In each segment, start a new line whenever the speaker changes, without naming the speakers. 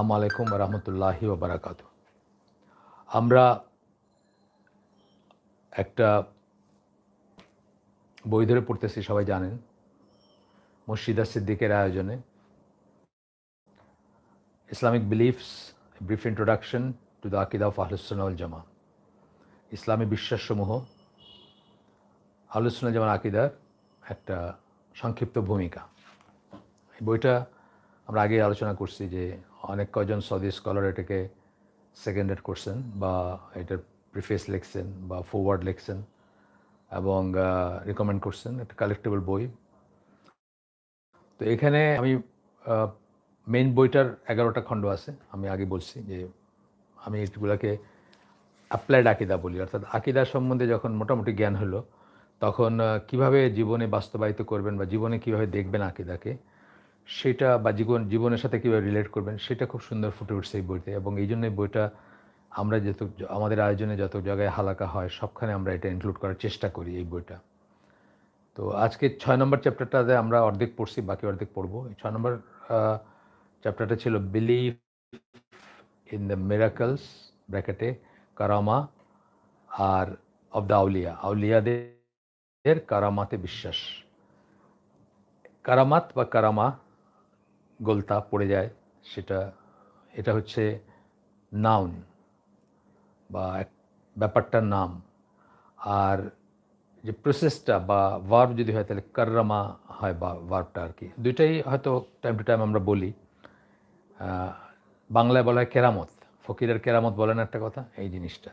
আসসালামু আলাইকুম ওয়া রাহমাতুল্লাহি ওয়া বারাকাতুহু। আমরা একটা বই ধরে পড়তেছি, সবাই জানেন, মুর্শিদা সিদ্দিকের আয়োজনে Islamic beliefs brief introduction to the আকিদা অফ আহলুস সুন্নাহ ওয়াল জামাআহ। ইসলামী বিশ্বাসসমূহ আহলুস সুন্নাহ ওয়াল জামাআহ আকিদার একটা সংক্ষিপ্ত ভূমিকা। এই বইটা আমরা আগে আলোচনা করছি যে অনেক কয়জন সৌদি স্কলার এটাকে সেকেন্ড রেট করছেন বা এটার প্রিফেস লিখছেন বা ফরওয়ার্ড লিখছেন এবং রিকমেন্ড করছেন। একটা কালেক্টেবল বই। তো এখানে আমি মেইন বইটার 11টা খণ্ড আছে। আমি আগে বলছি যে আমি এগুলোকে অ্যাপ্লাইড আকিদা বলি, অর্থাৎ আকিদা সম্বন্ধে যখন মোটামুটি জ্ঞান হলো তখন কিভাবে জীবনে বাস্তবায়িত করবেন বা জীবনে কিভাবে দেখবেন আকিদাকে, সেটা বা জীবনের সাথে কীভাবে রিলেট করবেন সেটা খুব সুন্দর ফুটে উঠছে এই বইতে। এবং এই জন্যই বইটা আমরা আমাদের আয়োজনে যত জায়গায় হালাকা হয় সবখানে আমরা এটা ইনক্লুড করার চেষ্টা করি এই বইটা। তো আজকে 6 নম্বর চ্যাপ্টারটাতে আমরা অর্ধেক পড়ছি, বাকি অর্ধেক পড়বো। এই 6 নম্বর চ্যাপ্টারটা ছিল বিলিভ ইন দ্য মিরাকলস ব্র্যাকেটে কারামা আর অফ দ্য আউলিয়া, আউলিয়াদের কারামাতে বিশ্বাস। কারামাত বা কারামা গোলতা পড়ে যায়, এটা হচ্ছে নাউন বা ব্যাপারটার নাম। আর যে প্রসেসটা বা ভার্ব যদি হয় তাহলে কাররামা হয় বা ভার্বটা আর কি। দুইটাই হয়তো টাইম টু টাইম আমরা বলি। বাংলায় বলা হয় কেরামত, ফকিরের কেরামত বলেন একটা কথা, এই জিনিসটা।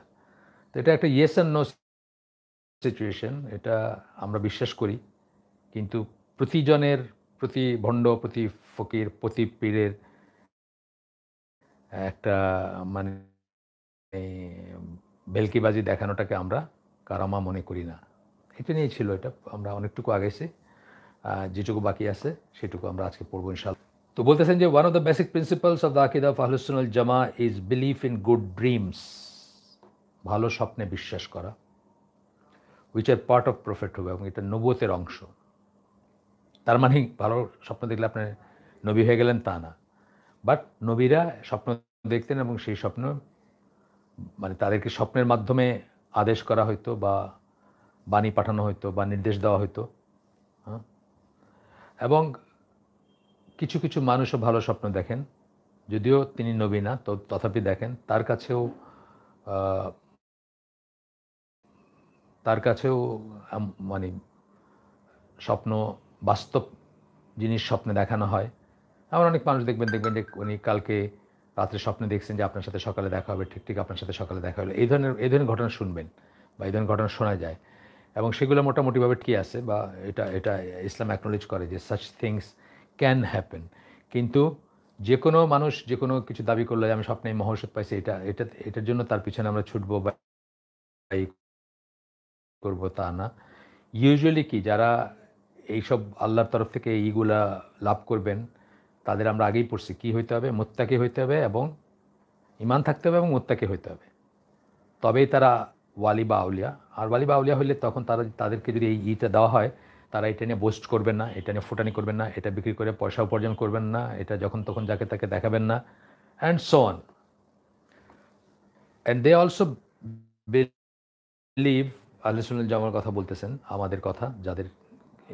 তো এটা একটা ইয়েস অ্যান্ড নো সিচুয়েশন, এটা আমরা বিশ্বাস করি। কিন্তু প্রতিজনের, প্রতি ভণ্ড, প্রতি ফকির, প্রতি পীরের একটা মানে ভেলকিবাজি দেখানোটাকে আমরা কারামা মনে করি না। এটা নিয়েই ছিল, এটা আমরা অনেকটুকু আগাইছি। যেটুকু বাকি আছে সেটুকু আমরা আজকে পড়বো ইনশাআল্লাহ। তো বলতেছেন যে one of the basic principles of the আকিদা অফ আহলুস সুন্নাহ ওয়াল জামাআহ is belief in good dreams, ভালো স্বপ্নে বিশ্বাস করা, which are part of prophethood, এবং এটা নবুয়তের অংশ। তার মানে ভালো স্বপ্ন দেখলে আপনি নবী হয়ে গেলেন তা না, বাট নবীরা স্বপ্ন দেখতেন এবং সেই স্বপ্ন মানে তাদেরকে স্বপ্নের মাধ্যমে আদেশ করা হইতো বা বাণী পাঠানো হইতো বা নির্দেশ দেওয়া হইতো। এবং কিছু কিছু মানুষও ভালো স্বপ্ন দেখেন, যদিও তিনি নবী না, তো তথাপি দেখেন। তার কাছেও মানে স্বপ্ন বাস্তব জিনিস স্বপ্নে দেখানো হয়। এমন অনেক মানুষ দেখবেন যে উনি কালকে রাত্রে স্বপ্নে দেখছেন যে আপনার সাথে সকালে দেখা হবে, ঠিক আপনার সাথে সকালে দেখা হলো। এই ধরনের ঘটনা শুনবেন বা এই ধরনের ঘটনা শোনা যায়, এবং সেগুলো মোটামুটিভাবে ঠিক আছে বা এটা এটা ইসলাম অ্যাকনোলেজ করে যে সাচ থিংস ক্যান হ্যাপেন। কিন্তু যে কোনো মানুষ যে কোনো কিছু দাবি করলে আমি স্বপ্নে মহৌষধ পাইছি, এটার জন্য তার পিছনে আমরা ছুটবো বা এই করবো তা না। ইউজুয়ালি কি, যারা এইসব আল্লাহর তরফ থেকে এইগুলা লাভ করবেন তাদের আমরা আগেই পড়ছি কী হইতে হবে, মুত্তাকি হইতে হবে এবং ঈমান থাকতে হবে এবং মুত্তাকি হইতে হবে, তবেই তারা ওয়ালি বা আউলিয়া। আর ওয়ালি বা আউলিয়া হইলে তখন তাদেরকে যদি এই ইটা দেওয়া হয়, তারা এটা নিয়ে বোস্ট করবেন না, এটা নিয়ে ফুটানি করবেন না, এটা বিক্রি করে পয়সা উপার্জন করবেন না, এটা যখন তখন যাকে তাকে দেখাবেন না, and so on. And they also believe, আহলে সুন্নাহ জামার কথা বলতেছেন, আমাদের কথা, যাদের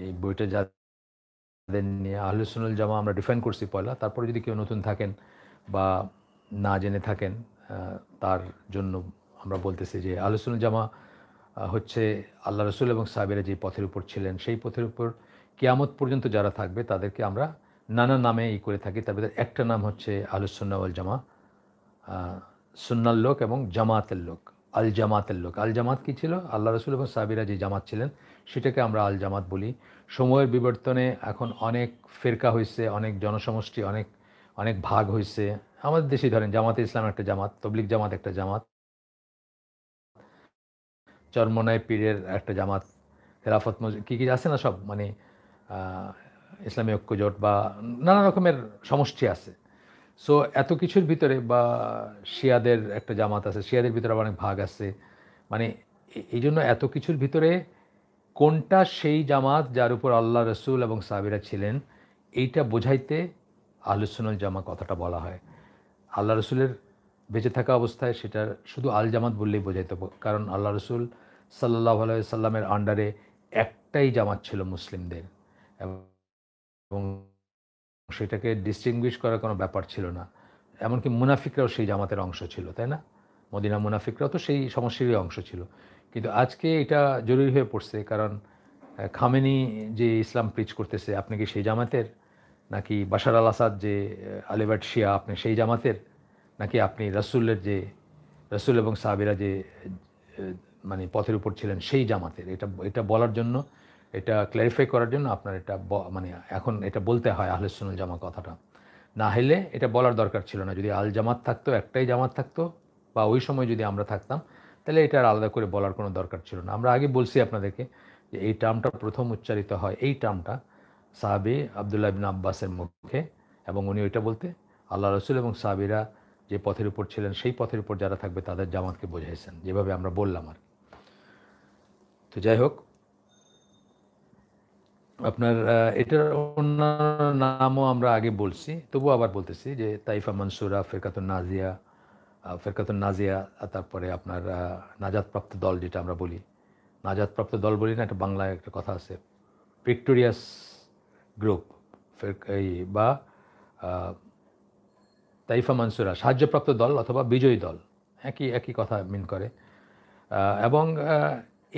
এই বইটা যাদের নিয়ে আহলে সুন্নাহ জামা আমরা ডিফাইন করছি পয়লা। তারপরে যদি কেউ নতুন থাকেন বা না জেনে থাকেন, তার জন্য আমরা বলতেছি যে আহলে সুন্নাহ জামা হচ্ছে আল্লাহ রসুল এবং সাহাবীরা যে পথের উপর ছিলেন সেই পথের উপর কিয়ামত পর্যন্ত যারা থাকবে তাদেরকে আমরা নানা নামে করে থাকি। তার ভিতরে একটা নাম হচ্ছে আহলুস সুন্নাহ ওয়াল জামা, সুন্নার লোক এবং জামাতের লোক, আল জামাতের লোক। আল জামাত কী ছিল? আল্লাহ রসুল এবং সাহাবীরা যে জামাত ছিলেন সেটাকে আমরা আল জামাত বলি। সময়ের বিবর্তনে এখন অনেক ফেরকা হয়েছে, অনেক জনসমষ্টি, অনেক অনেক ভাগ হয়েছে। আমাদের দেশেই ধরেন জামাতে ইসলাম একটা জামাত, তবলিগ জামাত একটা জামাত, চরমনায় পীরের একটা জামাত, খেলাফত কী কী আছে না সব, মানে ইসলামী ঐক্যজোট বা নানা রকমের সমষ্টি আছে। সো এত কিছুর ভিতরে বা শিয়াদের একটা জামাত আছে, শিয়াদের ভিতরে আবার অনেক ভাগ আছে। মানে এই জন্য এত কিছুর ভিতরে কোনটা সেই জামাত যার উপর আল্লাহ রসুল এবং সাহাবীরা ছিলেন, এইটা বোঝাইতে আহলুস সুন্নাহ ওয়াল জামা কথাটা বলা হয়। আল্লাহ রসুলের বেঁচে থাকা অবস্থায় সেটা শুধু আল জামাত বললেই বোঝাইতো, কারণ আল্লাহ রসুল সাল্লাল্লাহু আলাইহি সাল্লামের আন্ডারে একটাই জামাত ছিল মুসলিমদের, এবং সেটাকে ডিস্টিংগুইশ করার কোনো ব্যাপার ছিল না। এমনকি মুনাফিকরাও সেই জামাতের অংশ ছিল, তাই না? মদিনা মুনাফিকরাও তো সেই সমষ্টিরই অংশ ছিল। কিন্তু আজকে এটা জরুরি হয়ে পড়ছে, কারণ খামেনি যে ইসলাম প্রিচ করতেছে, আপনি কি সেই জামাতের? নাকি বাশার আল আসাদ যে আলিবাট শিয়া, আপনি সেই জামাতের? নাকি আপনি রাসূলের যে রাসূল এবং সাহাবীরা যে মানে পথের উপর ছিলেন সেই জামাতের? এটা বলার জন্য, এটা ক্ল্যারিফাই করার জন্য আপনার এটা মানে এখন এটা বলতে হয় আহলে সুন্নাত জামা কথাটা। না হলে এটা বলার দরকার ছিল না। যদি আল জামাত থাকতো, একটাই জামাত থাকতো, বা ওই সময় যদি আমরা থাকতাম, তাহলে এটা আর আলাদা করে বলার কোনো দরকার ছিল না। আমরা আগে বলছি আপনাদেরকে যে এই টার্মটা প্রথম উচ্চারিত হয়, এই টার্মটা সাহাবী আব্দুল্লাহ ইবনে আব্বাসের মুখে, এবং উনি ওইটা বলতে আল্লাহ রসুল এবং সাহাবীরা যে পথের উপর ছিলেন সেই পথের উপর যারা থাকবে তাদের জামাতকে বোঝাইছেন, যেভাবে আমরা বললাম আর। তো যাই হোক, আপনার এটার অন্যান্য নামও আমরা আগে বলছি, তবুও আবার বলতেছি যে তাইফা মানসুরা, ফেরকাতুন নাজিয়া, তারপরে আপনার নাজাতপ্রাপ্ত দল, যেটা আমরা বলি নাজাতপ্রাপ্ত দল বলি না, একটা বাংলায় একটা কথা আছে, ভিক্টোরিয়াস গ্রুপ, এই বা তাইফা মানসুরা, সাহায্যপ্রাপ্ত দল অথবা বিজয়ী দল, একই একই কথা মিন করে। এবং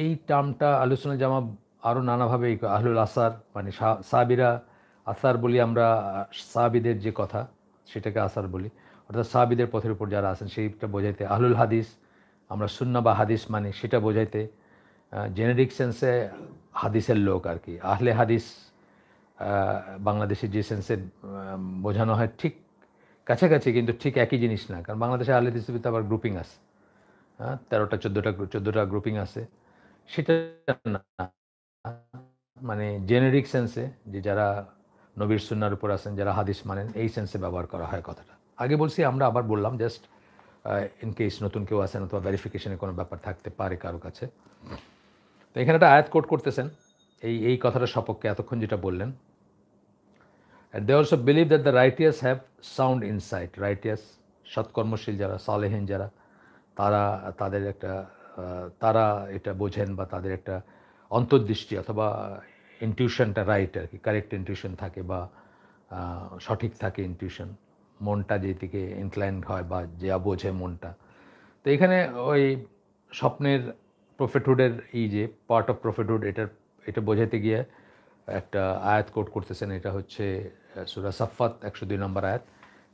এই টার্মটা আলোচনা জামা আরও নানাভাবে আহলুল আসার, মানে সাহাবীরা আসার বলি আমরা, সাহাবীদের যে কথা সেটাকে আসার বলি, অর্থাৎ সাহাবীদের পথের উপর যারা আছেন সেইটা বোঝাইতে। আহলুল হাদিস আমরা সুন্নাহ বা হাদিস মানে সেটা বোঝাইতে। জেনেরিক সেন্সে হাদিসের লোক আর কি। আহলে হাদিস বাংলাদেশে যে সেন্সে বোঝানো হয় ঠিক কাছাকাছি, কিন্তু ঠিক একই জিনিস না, কারণ বাংলাদেশে আহলে হাদিসের ভিতরে আবার গ্রুপিং আছে, 13টা 14টা গ্রুপিং আছে। সেটা না, মানে জেনেরিক সেন্সে যে যারা নবীর সুন্নাহর উপর আছেন, যারা হাদিস মানেন, এই সেন্সে ব্যবহার করা হয় কথাটা। আগে বলছি, আমরা আবার বললাম, জাস্ট ইন কেস নতুন কেউ আছেন অথবা ভেরিফিকেশনের কোনো ব্যাপার থাকতে পারে কারো কাছে। তো এখানে একটা আয়াত কোট করতেছেন এই কথাটা সপক্ষে, এতক্ষণ যেটা বললেন। And they also believe that the righteous have sound insight. Righteous, সৎকর্মশীল যারা, সালেহীন যারা, তাদের একটা তারা এটা বোঝেন, বা তাদের একটা অন্তর্দৃষ্টি অথবা ইনটিউশনটা রাইট আর কি, কারেক্ট ইনটিউশন থাকে, বা সঠিক থাকে ইনটিউশন, মনটা যেদিকে ইনক্লাইন হয় বা যা বোঝে মনটা। তো এখানে ওই স্বপ্নের প্রফেটহুডের এই যে পার্ট অফ প্রফেটহুড, এটা বোঝাতে গিয়ে একটা আয়াত কোট করতেছেন। এটা হচ্ছে সূরা সাফফাত 102 নম্বর আয়াত,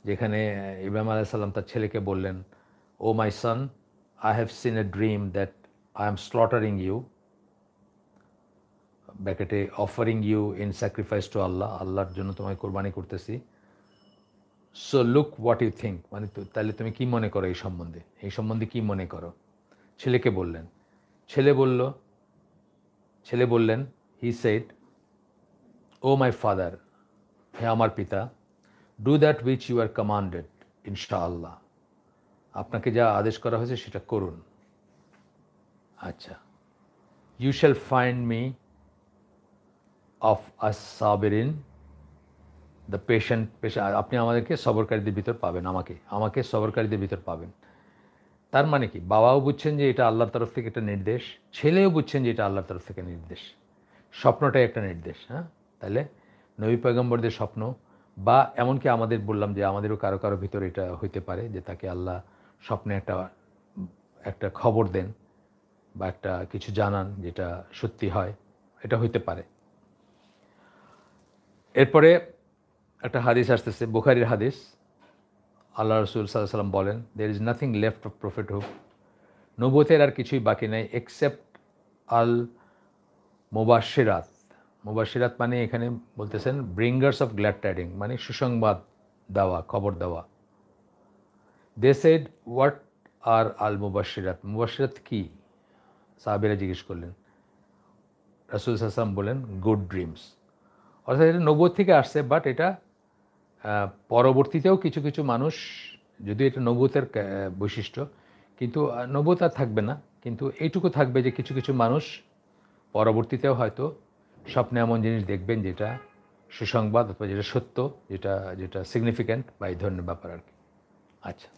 যেখানে ইব্রাহিম আলাইহিস সালাম তার ছেলেকে বললেন, O my son, I have seen a dream that I am slaughtering you, ব্যাকেটে offering you in sacrifice to Allah, আল্লাহর জন্য তোমায় কোরবানি করতেছি। So look what you think, মানে তাহলে তুমি কি মনে করো এই সম্বন্ধে কি মনে করো? ছেলেকে বললেন। ছেলে বললেন, he said, O my father, হে আমার পিতা, do that which you are commanded, ইনশাআল্লাহ, আপনাকে যা আদেশ করা হয়েছে সেটা করুন। আচ্ছা, you shall find me of আস সাবিরিন, দ্য পেশেন্ট, আপনি আমাদেরকে সবরকারীদের ভিতর পাবেন, আমাকে সবরকারীদের ভিতর পাবেন। তার মানে কি, বাবাও বুঝছেন যে এটা আল্লাহর তরফ থেকে একটা নির্দেশ, ছেলেও বুঝছেন যে এটা আল্লাহর তরফ থেকে নির্দেশ, স্বপ্নটাই একটা নির্দেশ। তাহলে নবী পয়গম্বরদের স্বপ্ন, বা এমনকি আমাদের বললাম যে আমাদেরও কারো কারো ভিতরে এটা হইতে পারে যে তাকে আল্লাহ স্বপ্নে একটা খবর দেন বা একটা কিছু জানান যেটা সত্যি হয়, এটা হইতে পারে। এরপরে একটা হাদিস আসতেছে, বুখারীর হাদিস। আল্লাহ রসুল সাল্লাল্লাহু আলাইহি ওয়াসাল্লাম বলেন, there is nothing left of prophethood, নবুয়তের আর কিছুই বাকি নাই এক্সেপ্ট আল মুবাশশিরাত। মুবাশশিরাত মানে এখানে বলতেছেন ব্রিঙ্গার্স অফ গ্ল্যাড টাইডিং, মানে সুসংবাদ দেওয়া, খবর দেওয়া। দে সেড, হোয়াট আর আল মুবাশশিরাত, মুবাশশিরাত কি? সাহাবীরা জিজ্ঞেস করলেন। রাসূল সাল্লাল্লাহু আলাইহি ওয়াসাল্লাম বলেন, গুড ড্রিমস। অর্থাৎ এটা নবুয়ত থেকে আসছে, বাট এটা পরবর্তীতেও কিছু কিছু মানুষ, যদিও এটা নবুয়তের বৈশিষ্ট্য, কিন্তু নবুয়ত আর থাকবে না, কিন্তু এইটুকু থাকবে যে কিছু কিছু মানুষ পরবর্তীতেও হয়তো স্বপ্নে এমন জিনিস দেখবেন যেটা সুসংবাদ অথবা যেটা সত্য, যেটা সিগনিফিক্যান্ট বা এই ধরনের ব্যাপার আর কি। আচ্ছা,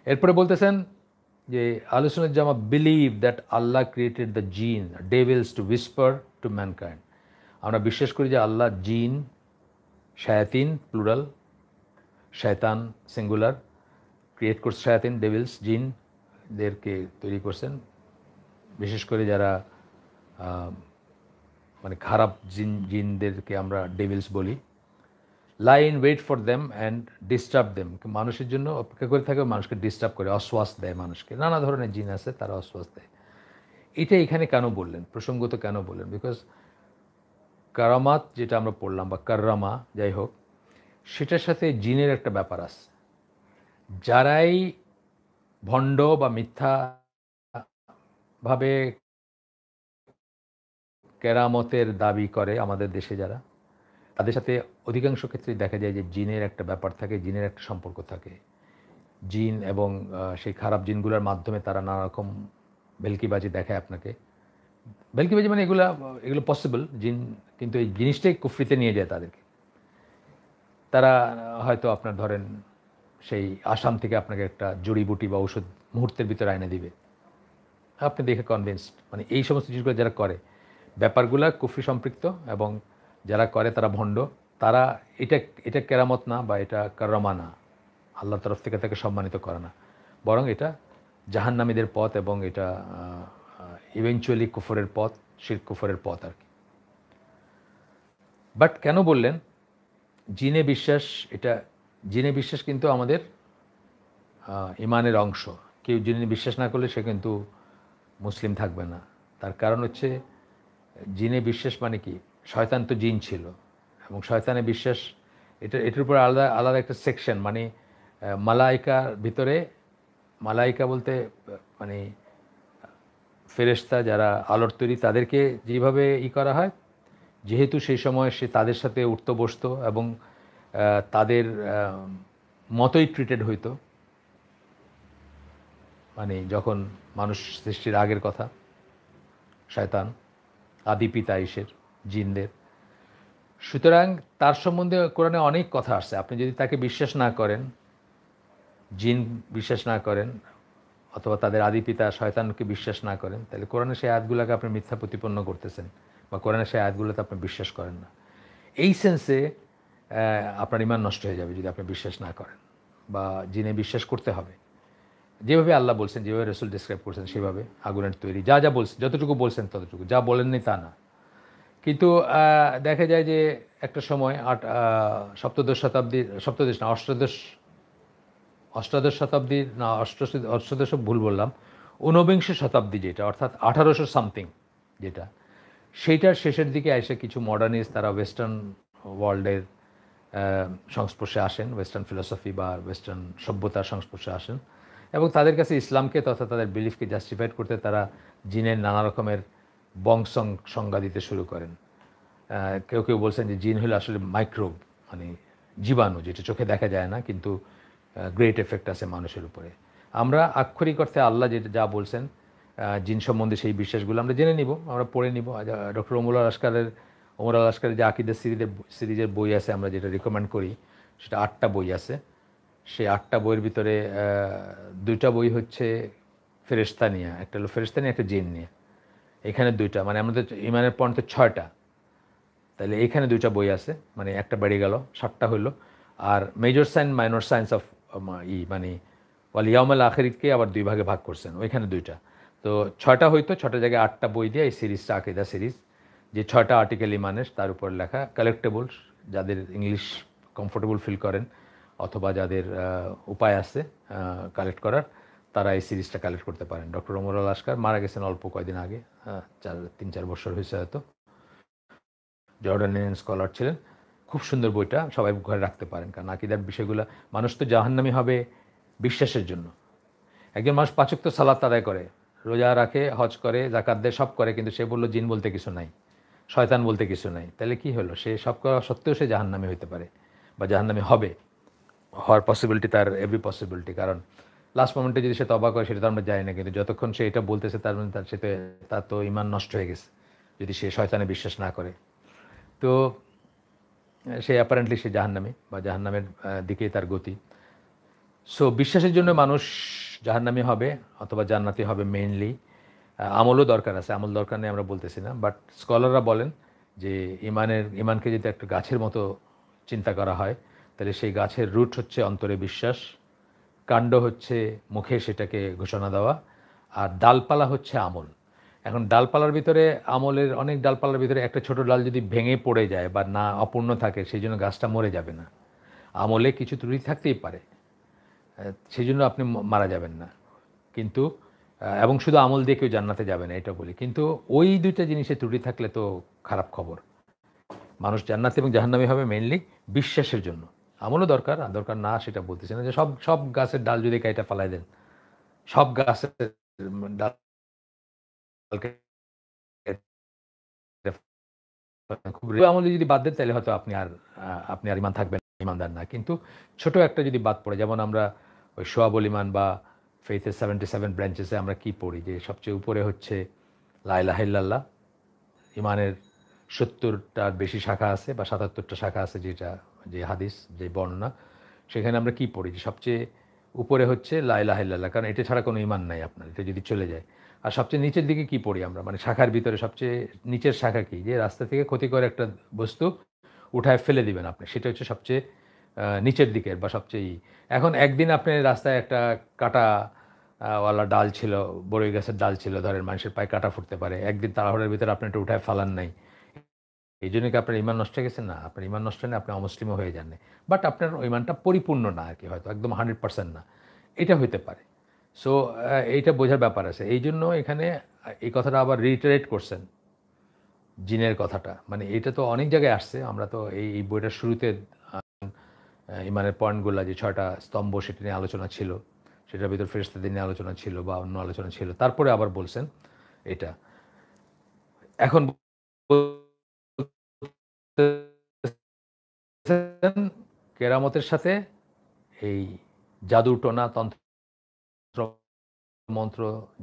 এরপরে বলতেছেন যে আহলে সুন্নাত জামা believe that Allah created the jinn devils to whisper to mankind. আমরা বিশ্বাস করি যে আল্লাহ জিন, শায়াতিন প্লুরাল, শয়তান সিঙ্গুলার, ক্রিয়েট করছে, শায়াতিন ডেভিলস জিনদেরকে তৈরি করছেন, বিশেষ করে যারা মানে খারাপ জিনদেরকে আমরা ডেভিলস বলি। Lie in wait for them and disturb them, মানুষের জন্য অপেক্ষা করে থাকে, মানুষকে ডিস্টার্ব করে, অশ্বাস দেয় মানুষকে। নানা ধরনের জিন আছে, তারা অশ্বাস দেয়। এটা এখানে কেন বললেন, প্রসঙ্গত কেন বললেন? বিকজ কারামাত যেটা আমরা পড়লাম বা কাররামা যাই হোক, সেটার সাথে জিনের একটা ব্যাপার আছে। যারাই ভণ্ড বা মিথ্যা ভাবে কেরামতের দাবি করে আমাদের দেশে, যারা, তাদের সাথে অধিকাংশ ক্ষেত্রেই দেখা যায় যে জিনের একটা ব্যাপার থাকে, জিনের একটা সম্পর্ক থাকে। জিন এবং সেই খারাপ জিনগুলোর মাধ্যমে তারা নানা রকম ভেলকিবাজি দেখায় আপনাকে। ভেলকিবাজি মানে এগুলো পসিবল জিন, কিন্তু এই জিনিসটাই কুফরিতে নিয়ে যায় তাদেরকে। তারা হয়তো আপনার ধরেন সেই আসাম থেকে আপনাকে একটা জড়িবুটি বা ঔষধ মুহূর্তের ভিতরে আইনে দিবে, আপনি দেখে কনভিন্সড। মানে এই সমস্ত জিনিসগুলো যারা করে, ব্যাপারগুলো কুফরি সম্পৃক্ত, এবং যারা করে তারা ভণ্ড। তারা এটা কেরামত না বা এটা কাররামা না, আল্লাহর তরফ থেকে তাকে সম্মানিত করে না, বরং এটা জাহান্নামীদের পথ, এবং এটা ইভেনচুয়ালি কুফরের পথ, শিরক কুফরের পথ আর কি। বাট কেন বললেন জিনে বিশ্বাস? এটা জিনে বিশ্বাস কিন্তু আমাদের ইমানের অংশ। কেউ জিনে বিশ্বাস না করলে সে কিন্তু মুসলিম থাকবে না। তার কারণ হচ্ছে জিনে বিশ্বাস মানে কি, শয়তান তো জিন ছিল, এবং শয়তানের বিশ্বাস এটার উপর আলাদা আলাদা একটা সেকশন। মানে মালাইকার ভিতরে, মালাইকা বলতে মানে ফেরেশতা যারা আলোর তৈরি, তাদেরকে যেভাবে করা হয়, যেহেতু সেই সময় সে তাদের সাথে উঠত বসত এবং তাদের মতোই ট্রিটেড হইতো, মানে যখন মানুষ সৃষ্টির আগের কথা, শয়তান আদি পিতা ঈশের জিনদের। সুতরাং তার সম্বন্ধে কোরআনে অনেক কথা আসছে। আপনি যদি তাকে বিশ্বাস না করেন, জিন বিশ্বাস না করেন, অথবা তাদের আদি পিতা শয়তানকে বিশ্বাস না করেন, তাহলে কোরআনে সেই আয়াতগুলোকে আপনি মিথ্যা প্রতিপন্ন করতেছেন, বা কোরআনে সেই আয়াতগুলোতে আপনি বিশ্বাস করেন না। এই সেন্সে আপনার ইমান নষ্ট হয়ে যাবে যদি আপনি বিশ্বাস না করেন, বা জিনে বিশ্বাস করতে হবে। যেভাবে আল্লাহ বলছেন, যেভাবে রসুল ডিসক্রাইব করছেন, সেভাবে আগুনের তৈরি, যা যা বলছেন, যতটুকু বলছেন ততটুকু, যা বলেননি তা না। কিন্তু দেখা যায় যে একটা সময় সপ্তদশ শতাব্দীর, সপ্তদশ না অষ্টাদশ শতাব্দীর না, অষ্টাদশ ভুল বললাম, ঊনবিংশ শতাব্দী যেটা, অর্থাৎ 1800 সামথিং যেটা, সেইটার শেষের দিকে এসে কিছু মডার্নিস্ট তারা ওয়েস্টার্ন ওয়ার্ল্ডের সংস্পর্শে আসেন, ওয়েস্টার্ন ফিলসফি বা ওয়েস্টার্ন সভ্যতার সংস্পর্শে আসেন, এবং তাদের কাছে ইসলামকে তথা তাদের বিলিফকে জাস্টিফাইড করতে তারা জিনের নানা রকমের বংশং সংজ্ঞা দিতে শুরু করেন। কেউ কেউ বলছেন যে জিন হলো আসলে মাইক্রোব, মানে জীবাণু, যেটা চোখে দেখা যায় না কিন্তু গ্রেট এফেক্ট আছে মানুষের উপরে। আমরা আক্ষরিক অর্থে আল্লাহ যা বলছেন জিন সম্বন্ধে সেই বিশ্বাসগুলো আমরা জেনে নিব, আমরা পড়ে নিব। ডক্টর ওমর আল আসকারের যে আকিদা সিরিজের বই আছে, আমরা যেটা রিকমেন্ড করি, সেটা 8টা বই আছে। সেই 8টা বইয়ের ভিতরে 2টা বই হচ্ছে ফেরেশতা নিয়ে, একটা হলো ফেরেশতা নিয়ে, একটা জিন নিয়ে। এখানে 2টা, মানে আমাদের ইমানের পয়েন্ট তো 6টা, তাহলে এখানে 2টা বই আছে, মানে একটা বেড়ে গেল, 7টা হইল। আর major science minor science of মানে ওয়াল ইয়াউমাল আখিরকে আবার 2 ভাগে ভাগ করছেন, ওইখানে 2টা। তো 6টা হইতো, 6টা জায়গায় 8টা বই দিয়ে এই সিরিজটা, আকিদা সিরিজ, যে 6টা আর্টিকেল ইমানের, তার উপর লেখা, কালেক্টেবল। যাদের ইংলিশ কমফোর্টেবল ফিল করেন, অথবা যাদের উপায় আছে কালেক্ট করার, তারা এই সিরিজটা কালেক্ট করতে পারেন। ডক্টর ওমর আল আসকার মারা গেছেন অল্প কয়েকদিন আগে, 3-4 বছর হয়েছে হয়তো। জর্ডানিয়ান স্কলার ছিলেন। খুব সুন্দর বইটা, সবাই ঘরে রাখতে পারেন, কারণ আকিদার বিষয়গুলো, মানুষ তো জাহান্নামী হবে বিশ্বাসের জন্য। একজন মানুষ 5 ওয়াক্ত সালাত আদায় করে, রোজা রাখে, হজ করে, যাকাত দেয়, সব করে, কিন্তু সে বলল জিন বলতে কিছু নাই, শয়তান বলতে কিছু নাই, তাহলে কি হলো? সে সব করা সত্ত্বেও সে জাহান্নামী হতে পারে, বা জাহান্নামী হবে, হওয়ার পসিবিলিটি, তার এভরি পসিবিলিটি। কারণ লাস্ট মোমেন্টে যদি সে তওবা করে, সেটা তো আমরা জানি না, কিন্তু যতক্ষণ সে এটা বলতেছে তার মানে তার তো ইমান নষ্ট হয়ে গেছে, যদি সে শয়তানে বিশ্বাস না করে। তো সে অ্যাপারেন্টলি সে জাহান্নামী, বা জাহান্নামের দিকেই তার গতি। সো বিশ্বাসের জন্য মানুষ জাহান্নামী হবে অথবা জান্নাতি হবে মেইনলি। আমলও দরকার আছে, আমল দরকার নেই আমরা বলতেছি না, বাট স্কলাররা বলেন যে ইমানকে যদি একটা গাছের মতো চিন্তা করা হয়, তাহলে সেই গাছের রুট হচ্ছে অন্তরে বিশ্বাস, কাণ্ড হচ্ছে মুখে সেটাকে ঘোষণা দেওয়া, আর ডালপালা হচ্ছে আমল। এখন ডালপালার ভিতরে আমলের অনেক ডালপালার ভিতরে একটা ছোট ডাল যদি ভেঙে পড়ে যায় বা না অপূর্ণ থাকে, সেই জন্য গাছটা মরে যাবে না। আমলে কিছু ত্রুটি থাকতেই পারে, সেই জন্য আপনি মারা যাবেন না। কিন্তু এবং শুধু আমল দিয়ে কেউ জান্নাতে যাবে না এটা বলি, কিন্তু ওই দুইটা জিনিসে ত্রুটি থাকলে তো খারাপ খবর। মানুষ জান্নাতি এবং জাহান্নামী হবে মেইনলি বিশ্বাসের জন্য। আমলও দরকার, দরকার না সেটা বলতেছি না, যে সব সব গাছের ডাল যদি কাইটা ফালাই দেন, সব গাছের ডাল খুব আমলে যদি বাদ দেন, তাহলে হয়তো আপনি আর ইমান থাকবেন, ইমানদার না। কিন্তু ছোট একটা যদি বাদ পড়ে, যেমন আমরা ওই শোয়াবুল ইমান বা ফেইথের 77 ব্রাঞ্চেসে আমরা কি পড়ি, যে সবচেয়ে উপরে হচ্ছে লা ইলাহা ইল্লাল্লাহ। ইমানের 70টার বেশি শাখা আছে বা 77টা শাখা আছে, যে হাদিস, যে বর্ণনা, সেখানে আমরা কি পড়ি, যে সবচেয়ে উপরে হচ্ছে লা ইলাহা ইল্লাল্লাহ, কারণ এটা ছাড়া কোনো ইমান নাই আপনার, এটা যদি চলে যায়। আর সবচেয়ে নিচের দিকে কি পড়ি আমরা, মানে শাখার ভিতরে সবচেয়ে নিচের শাখা কি, যে রাস্তা থেকে ক্ষতিকর একটা বস্তু উঠায় ফেলে দিবেন আপনি, সেটা হচ্ছে সবচেয়ে নিচের দিকের বা সবচেয়ে এখন একদিন আপনি রাস্তায় একটা কাটা ওয়ালা ডাল ছিল, বড়ই গাছের ডাল ছিল, ধরেন মানুষের পায়ে কাটা ফুটতে পারে, একদিন তাড়াহুড়োর ভিতরে আপনি এটা উঠায় ফালান নাই, এই জন্য কি আপনার ইমান নষ্ট হয়ে গেছে? না, আপনার ইমান নষ্ট নেই, আপনি অমুসলিমও হয়ে যাননি, বাট আপনার ইমানটা পরিপূর্ণ না আর কি, হয়তো একদম 100% না, এটা হইতে পারে। সো এইটা বোঝার ব্যাপার আছে। এই জন্য এখানে এই কথাটা আবার রিটারেট করছেন, জিনের কথাটা, মানে এটা তো অনেক জায়গায় আসছে, আমরা তো এই বইটার শুরুতে ইমানের পয়েন্টগুলো, যে 6টা স্তম্ভ, সেটা নিয়ে আলোচনা ছিল, সেটার ভিতর ফেরেশতাদের নিয়ে আলোচনা ছিল বা অন্য আলোচনা ছিল, তারপরে আবার বলছেন এটা। এখন কেরামতের সাথে এই জাদু টোনা তন্ত্র মন্ত্র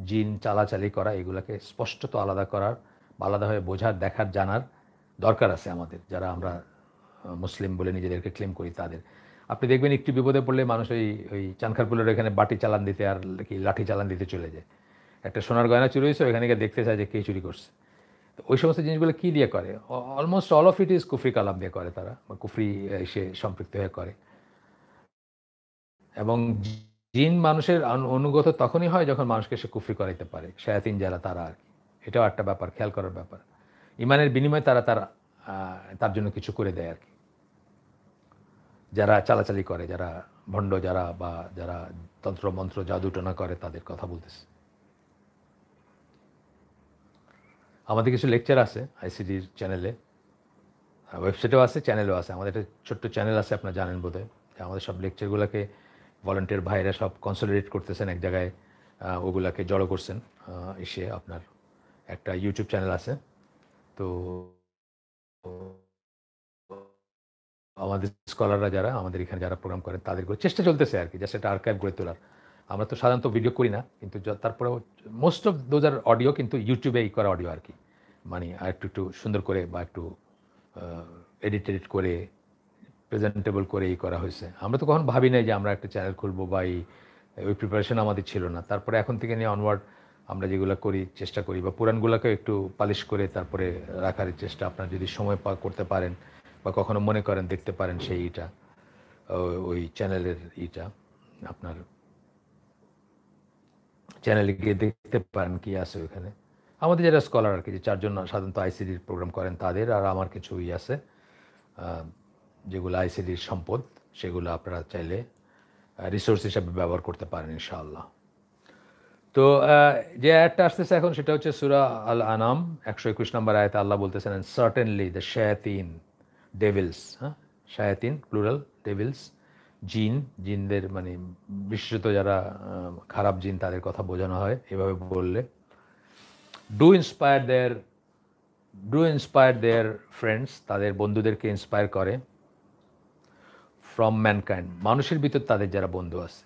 জিন চালাচালি করা, এগুলাকে স্পষ্টত আলাদা করার বা আলাদাভাবে বোঝার, দেখার, জানার দরকার আছে আমাদের, যারা আমরা মুসলিম বলে নিজেদেরকে ক্লেম করি তাদের। আপনি দেখবেন একটু বিপদে পড়লে মানুষ ওই চানখারপুলের এখানে বাটি চালান দিতে আর কি লাঠি চালান দিতে চলে যায়। একটা সোনার গয়না চুরি হয়েছে, ওখানে গিয়ে দেখতে চায় যে কে চুরি করছে। তো ওই সমস্ত জিনিসগুলো কী দিয়ে করে? Almost all of it is কুফরি কালাম দিয়ে করে তারা, বা কুফরি এসে সম্পৃক্ত হয়ে করে। এবং জিন মানুষের অনুগত তখনই হয় যখন মানুষকে সে কুফরি করাইতে পারে, শায়াতিন যারা তারা আর কি। এটাও একটা ব্যাপার, খেয়াল করার ব্যাপার। ইমানের বিনিময়ে তারা তার জন্য কিছু করে দেয় আর কি, যারা চালাচালি করে, যারা ভণ্ড, যারা তন্ত্র মন্ত্র জাদুটনা করে, তাদের কথা বলতেছে। আমাদের কিছু লেকচার আছে আইসিডির চ্যানেলে, ওয়েবসাইটেও আছে, চ্যানেলেও আছে। আমাদের একটা ছোট্ট চ্যানেল আছে, আপনারা জানেন বোধহয়, যে আমাদের সব লেকচারগুলোকে ভলান্টিয়ার ভাইরা সব কনসলিডেট করতেছেন এক জায়গায়, ওগুলাকে জড়ো করছেন। এসে আপনার একটা ইউটিউব চ্যানেল আছে। তো আমাদের স্কলাররা যারা আমাদের এখানে যারা প্রোগ্রাম করেন, তাদের চেষ্টা চলতেছে আর কি, জাস্ট একটা আর্কাইভ গড়ে তোলার। আমরা তো সাধারণত ভিডিও করি না, কিন্তু তারপরেও most of those are audio কিন্তু ইউটিউবে করা অডিও আর কি, মানে আর একটু সুন্দর করে বা একটু এডিট করে প্রেজেন্টেবল করে করা হয়েছে। আমরা তো কখনো ভাবি নাই যে আমরা একটা চ্যানেল খুলবো, বা ওই প্রিপারেশন আমাদের ছিল না। তারপরে এখন থেকে নিয়ে অনওয়ার্ড আমরা যেগুলো করি, চেষ্টা করি, বা পুরানগুলোকে একটু পালিশ করে তারপরে রাখার চেষ্টা। আপনারা যদি সময় করতে পারেন বা কখনো মনে করেন দেখতে পারেন, ওই চ্যানেলের আপনার চ্যানেলে গিয়ে দেখতে পারেন কি আছে ওইখানে। আমাদের যারা স্কলার আর কি, যে 4 জন সাধারণত আইসিডির প্রোগ্রাম করেন তাদের, আর আমার কিছু আছে যেগুলো আইসিডির সম্পদ, সেগুলো আপনারা চাইলে রিসোর্স হিসাবে ব্যবহার করতে পারেন ইনশাআল্লাহ। তো যে আয়াতটা আসতেছে এখন, সেটা হচ্ছে সূরা আল আনাম 121 নম্বর আয়াতে আল্লাহ বলতেছেন, এন্ড সার্টেনলি দ্য শায়াতিন, ডেভিলস, শায়াতিন প্লুরাল, ডেভিলস জিনদের, মানে বিশেষত যারা খারাপ জিন, তাদের কথা বোঝানো হয় এভাবে বললে। ডু ইন্সপায়ার দেয়ার ফ্রেন্ডস, তাদের বন্ধুদেরকে ইন্সপায়ার করে, ফ্রম ম্যানকাইন্ড, মানুষের ভিতর তাদের যারা বন্ধু আছে,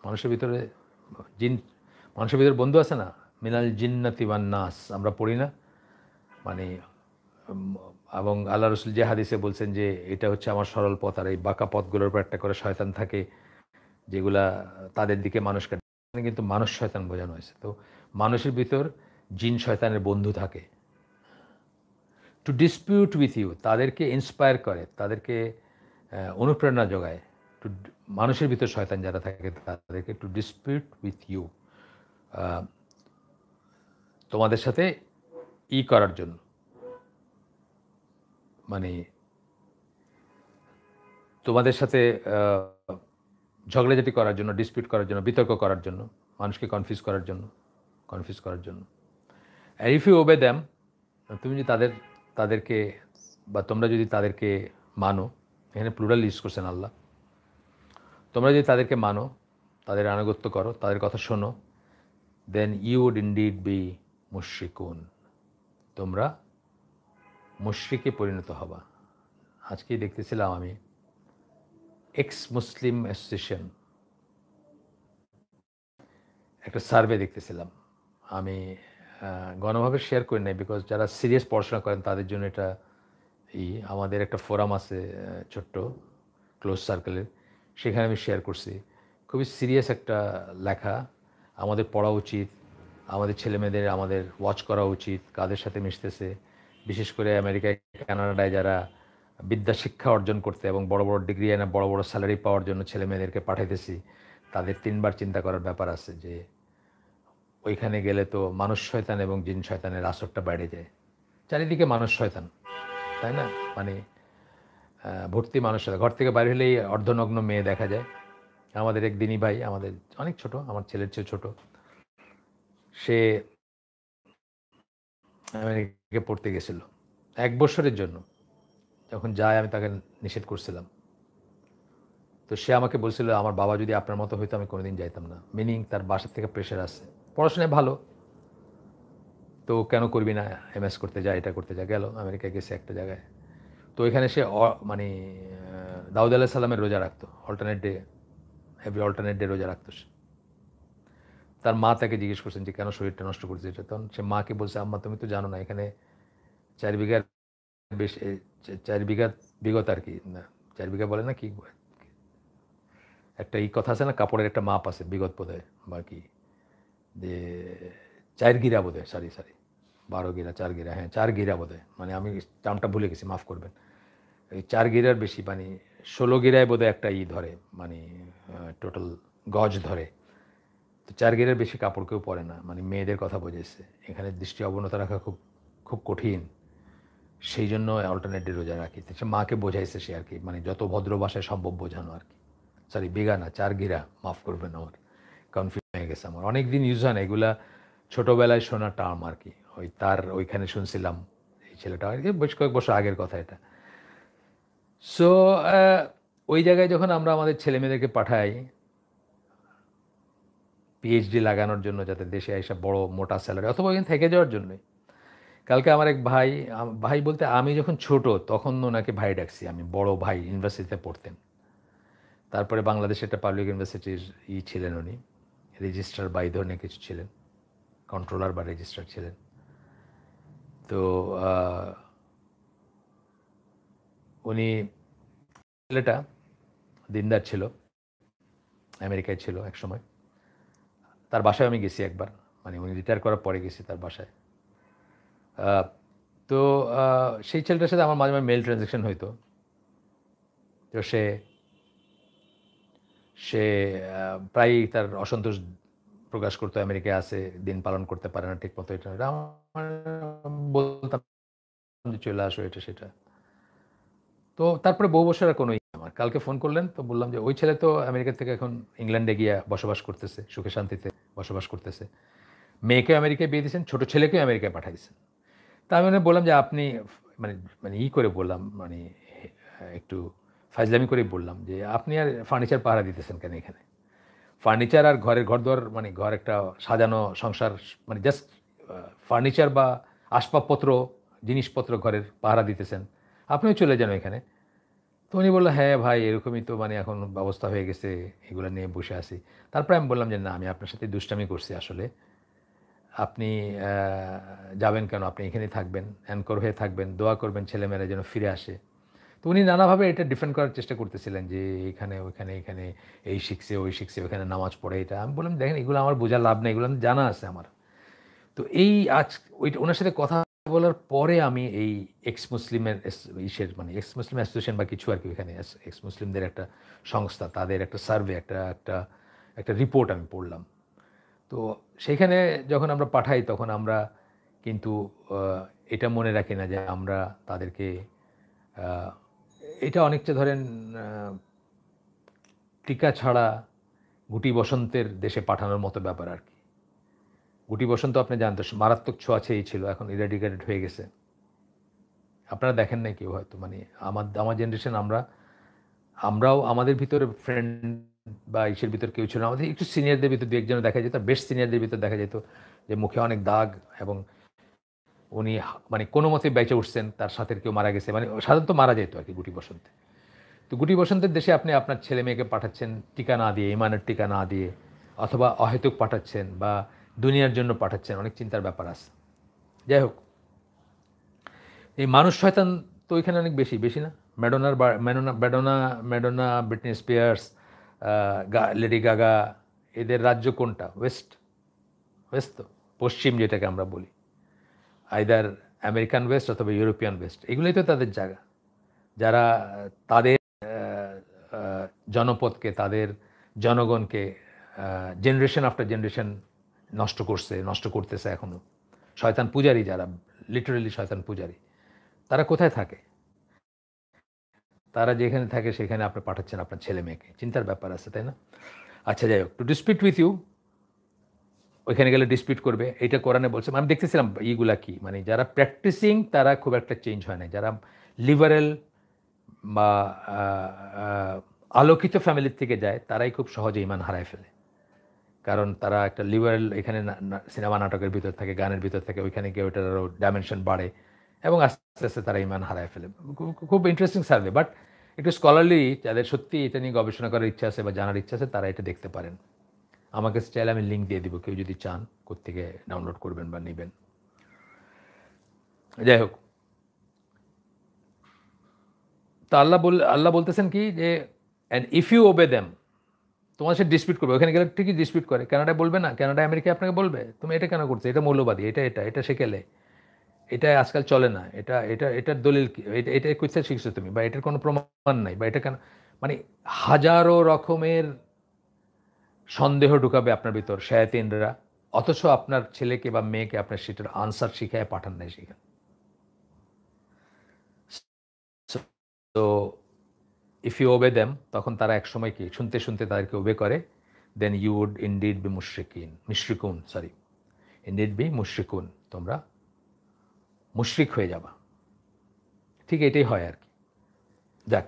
মানুষের ভিতরে মানুষের ভিতরে বন্ধু আছে না, মিনাল জিন্নাতি ওয়ান নাস, আমরা পড়ি না, মানে এবং আল্লাহ রসুল যে হাদিসে বলছেন যে এটা হচ্ছে আমার সরল পথ, আর এই বাঁকা পথগুলোর উপর একটা করে শয়তান থাকে, যেগুলা তাদের দিকে মানুষকে, কিন্তু মানুষ শয়তান বোঝানো হয়েছে। তো মানুষের ভিতর জিন শয়তানের বন্ধু থাকে, টু ডিসপিউট উইথ ইউ, তাদেরকে ইন্সপায়ার করে, তাদেরকে অনুপ্রেরণা যোগায়। টু মানুষের ভিতর শয়তান যারা থাকে তাদেরকে টু ডিসপিউট উইথ ইউ, তোমাদের সাথে করার জন্য, মানে তোমাদের সাথে ঝগড়াঝাটি করার জন্য, ডিসপিউট করার জন্য, বিতর্ক করার জন্য, মানুষকে কনফিউজ করার জন্য। আর ইফ ইউ ওবে দ্যাম, তুমি যদি তাদেরকে বা তোমরা যদি তাদেরকে মানো, এখানে প্লুরাল ইউজ করছেন আল্লাহ, তোমরা যদি তাদেরকে মানো, তাদের আনুগত্য করো, তাদের কথা শোনো, then you would indeed be মুশরিকুন, তোমরা মুশরিকে পরিণত হবা। আজকেই দেখতেছিলাম আমি এক্স মুসলিম অ্যাসোসিয়েশন একটা সার্ভে দেখতেছিলাম। আমি গণভাবে শেয়ার করি নাই, বিকজ যারা সিরিয়াস পড়াশোনা করেন তাদের জন্য এটা আমাদের একটা ফোরাম আছে ছোট্ট ক্লোজ সার্কেলের, সেখানে আমি শেয়ার করছি। খুবই সিরিয়াস একটা লেখা, আমাদের পড়া উচিত, আমাদের ছেলেমেয়েদের আমাদের ওয়াচ করা উচিত কাদের সাথে মিশতেছে, বিশেষ করে আমেরিকায় কানাডায় যারা বিদ্যা শিক্ষা অর্জন করতে এবং বড় বড় ডিগ্রি এনে বড় বড় স্যালারি পাওয়ার জন্য ছেলেমেয়েদেরকে পাঠাইতেছি, তাদের 3বার চিন্তা করার ব্যাপার আছে যে ওইখানে গেলে তো মানুষ শয়তান এবং জিন শয়তানের আসরটা বেড়ে যায়। চারিদিকে মানুষ শয়তান, তাই না? মানে ভর্তি মানুষ, ঘর থেকে বাইরে হলেই অর্ধনগ্ন মেয়ে দেখা যায়। আমাদের এক দিনী ভাই, আমাদের অনেক ছোট, আমার ছেলের চেয়ে ছোট, সে আমেরিকাকে পড়তে গেছিল 1 বছরের জন্য। যখন যায় আমি তাকে নিষেধ করছিলাম, তো সে আমাকে বলছিল আমার বাবা যদি আপনার মতো হইতো আমি কোনোদিন যাইতাম না। মিনিং তার বাসার থেকে প্রেশার আছে, পড়াশোনায় ভালো, তো কেন করবি না, MS করতে যায়, এটা করতে যায়, গেল আমেরিকায় গেছে একটা জায়গায়। তো এখানে সে মানে দাউদ আলাইহিস সালামের রোজা রাখতো, অল্টারনেট ডে রোজা রাখতো সে। তার মা তাকে জিজ্ঞেস করছেন যে কেন শরীরটা নষ্ট করছে এটা, তখন সে মাকে বলছে আম্মা তুমি তো জানো না এখানে 4 বিঘার বেশ 4 বিঘা বিগত আর কি, না 4 বিঘা বলে না কি একটা কথা আছে না, কাপড়ের একটা মাপ আছে বিগত বোধহয় বা কি, যে 4 গিরা বোধহয়, সরি 12 গিরা 4 গিরা, হ্যাঁ 4 গিরা বোধহয়, মানে আমি টার্মটা ভুলে গেছি, মাফ করবেন। এই 4 গিরার বেশি, মানে 16 গিরায় বোধহয় একটা ধরে, মানে টোটাল গজ ধরে। তো 4 গিরার বেশি কাপড় কেউ পরে না, মানে মেয়েদের কথা বোঝাইছে। এখানে দৃষ্টি অবনতা রাখা খুব খুব কঠিন, সেই জন্য অল্টারনেট ডে রোজা রাখি। সে মাকে বোঝাইছে সে আর কি, মানে যত ভদ্র ভাষায় সম্ভব বোঝানো আর কি। সরি বিঘা না, 4 গিরা, মাফ করবেন, আমার কনফিউজ হয়ে গেছে। আমার অনেক দিন ইউজ হয় না এগুলা, ছোটোবেলায় শোনা টার্ম আর কি। তার ওইখানে শুনছিলাম, এই ছেলেটা আর কি বেশ কয়েক বছর আগের কথা এটা। সো ওই জায়গায় যখন আমরা আমাদের ছেলেমেয়েদেরকে পাঠাই PhD লাগানোর জন্য, যাতে দেশে এসে বড় মোটা স্যালারি, অথবা ওইখানে থেকে যাওয়ার জন্যই। কালকে আমার এক ভাই, ভাই বলতে আমি যখন ছোট তখন ওনাকে ভাই ডাকছি, আমি বড় ভাই, ইউনিভার্সিটিতে পড়তেন। তারপরে বাংলাদেশে একটা পাবলিক ইউনিভার্সিটির ছিলেন উনি, রেজিস্ট্রার বা এই ধরনের কিছু ছিলেন, কন্ট্রোলার বা রেজিস্ট্রার ছিলেন। তো উনি, ছেলেটা দিনদার ছিল, আমেরিকায় ছিল এক সময়। তার বাসায় আমি গেছি একবার, মানে উনি রিটায়ার করার পরে গেছি তার বাসায়। তো সেই ছেলেটার সাথে আমার মাঝে মাঝে মেল ট্রানজ্যাকশন হইতো। তো সে প্রায়ই তার অসন্তোষ প্রকাশ করতো, আমেরিকায় আছে, দিন পালন করতে পারে না ঠিক মতো, এটা আমার বলতাম যে চলে আসো, এটা সেটা। তো তারপরে বহু বছর আর কোনো আমার কালকে ফোন করলেন, তো বললাম যে ওই ছেলে তো আমেরিকা থেকে এখন ইংল্যান্ডে গিয়া বসবাস করতেছে, সুখে শান্তিতে বসবাস করতেছে, মেয়েকে আমেরিকায় বিয়ে দিয়েছেন, ছোটো ছেলেকেও আমেরিকায় পাঠাইছেন। তা আমি বললাম যে আপনি, মানে মানে করে বললাম, মানে একটু ফাজলামি করে বললাম যে আপনি আর ফার্নিচার পাহারা দিতেছেন কেন এখানে? ফার্নিচার আর ঘরদোর, মানে ঘর একটা সাজানো সংসার, মানে জাস্ট ফার্নিচার বা আসবাবপত্র, জিনিসপত্র ঘরের পাহারা দিতেছেন, আপনিও চলে যান এখানে। তো উনি বললো হ্যাঁ ভাই এরকমই তো, মানে এখন ব্যবস্থা হয়ে গেছে, এগুলো নিয়ে বসে আছি। তারপরে আমি বললাম যে না, আমি আপনার সাথে দুষ্টামি করছি আসলে, আপনি যাবেন কেন, আপনি এখানেই থাকবেন, অ্যানকর হয়ে থাকবেন, দোয়া করবেন ছেলেমেয়েরা যেন ফিরে আসে। তো উনি নানাভাবে এটা ডিফেন্ড করার চেষ্টা করতেছিলেন যে এখানে ওইখানে এখানে এই শিখছে ওই শিখছে ওইখানে নামাজ পড়ে এটা। আমি বললাম দেখেন এগুলো আমার বোঝার লাভ নেই, এগুলো আমি জানা আছে আমার। তো এই ওইটা ওনার সাথে কথা বলার পরে আমি এই এক্স মুসলিমের ইসের মানে এক্স মুসলিম অ্যাসোসিয়েশন বা কিছু আর কি, ওইখানে এক্স মুসলিমদের একটা সংস্থা, তাদের একটা সার্ভে, একটা রিপোর্ট আমি পড়লাম। তো সেইখানে যখন আমরা পাঠাই তখন আমরা কিন্তু এটা মনে রাখি না যে আমরা তাদেরকে এটা অনেকটা ধরেন টিকা ছাড়া গুটি বসন্তের দেশে পাঠানোর মতো ব্যাপার আর কি। গুটি বসন্ত আপনি জানতো মারাত্মক ছোঁয়াচেই ছিল, এখন ইরাডিকেটেড হয়ে গেছে। আপনারা দেখেন নাই কেউ হয়তো, মানে আমার জেনারেশন আমরাও আমাদের ভিতরে ফ্রেন্ড বা ইসের ভিতর কেউ ছিল, আমাদের একটু সিনিয়রদের ভিতর দু একজনে দেখা যেত, বেস্ট সিনিয়রদের ভিতর দেখা যেত যে মুখে অনেক দাগ, এবং উনি মানে কোনো মতে বেঁচে উঠছেন, তার সাথে কেউ মারা গেছে, মানে সাধারণত মারা যেত আর কি গুটি বসন্তে। তো গুটি বসন্তের দেশে আপনি আপনার ছেলে মেয়েকে পাঠাচ্ছেন টিকা না দিয়ে, ইমানের টিকা না দিয়ে, অথবা অহেতুক পাঠাচ্ছেন বা দুনিয়ার জন্য পাঠাচ্ছেন, অনেক চিন্তার ব্যাপার আছে। যাই হোক, এই মানুষ শয়তান তো ওইখানে অনেক বেশি বেশি না? Madonna, Britney spheres, lady Gaga, এদের রাজ্য কোনটা? ওয়েস্ট তো পশ্চিম যেটাকে আমরা বলি, আইদার আমেরিকান ওয়েস্ট অথবা ইউরোপিয়ান ওয়েস্ট, এগুলোই তো তাদের জায়গা। যারা তাদের জনপদকে, তাদের জনগণকে জেনারেশন আফটার জেনারেশন নষ্ট করতেছে এখনও। শয়তান পূজারী যারা, লিটারেলি শয়তান পূজারী, তারা কোথায় থাকে? তারা যেখানে থাকে সেখানে আপনি পাঠাচ্ছেন আপনার ছেলে মেয়েকে, চিন্তার ব্যাপার আছে, তাই না? আচ্ছা যাই হোক, টু ডিসপিউট উইথ ইউ, ওইখানে গেলে ডিসপিউট করবে, এটা কোরআনে বলছে। আমি দেখতেছিলাম ইগুলা কি, মানে যারা প্র্যাকটিসিং তারা খুব একটা চেঞ্জ হয় না, যারা লিবারেল বা আলোকিত ফ্যামিলির থেকে যায় তারাই খুব সহজে ইমান হারায় ফেলে। কারণ তারা একটা লিবারেল, এখানে সিনেমা নাটকের ভিতর থাকে, গানের ভিতর থাকে, ওইখানে গিয়ে ওইটার আরও ডাইমেনশন বাড়ে এবং আস্তে আস্তে তারা ইমান হারায় ফেলে। খুব ইন্টারেস্টিং সার্ভে, বাট একটু স্কলারলি, যাদের সত্যি এটা নিয়ে গবেষণা করার ইচ্ছা আছে বা জানার ইচ্ছা আছে তারা এটা দেখতে পারেন। আমাকে চাইলে আমি লিঙ্ক দিয়ে দিব, কেউ যদি চান কোত্থেকে ডাউনলোড করবেন বা নেবেন। যাই হোক, তো আল্লাহ বলতেছেন কি যে অ্যান্ড ইফ ইউ ওবে দেম, তোমার সাথে ডিসপিউট করবে, ওখানে গেলে ঠিকই ডিসপিউট করে। কানাডায় বলবে না? কানাডা আমেরিকা আপনাকে বলবে তুমি এটা কেন করছো, এটা মৌলবাদী, এটা সেকেলে, এটা আজকাল চলে না, এটার দলিল কি, এটা কোথায় শিখছো তুমি, বা এটার কোনো প্রমাণ নাই, বা এটা কেন, মানে হাজারো রকমের সন্দেহ ঢুকাবে আপনার ভিতর শায়াতিনরা, অথচ আপনার ছেলেকে বা মেয়েকে আপনার সেটার আনসার শিখায় পাঠান নাই সেখানে। তো ইফ ইউ ওবে দেম, তখন তারা একসময় কি শুনতে শুনতে তাদেরকে ওবে করে, then you would indeed be মুশরিকুন, তোমরা মুশরিক হয়ে যাবা। ঠিক এটাই হয় আর কি। যাক,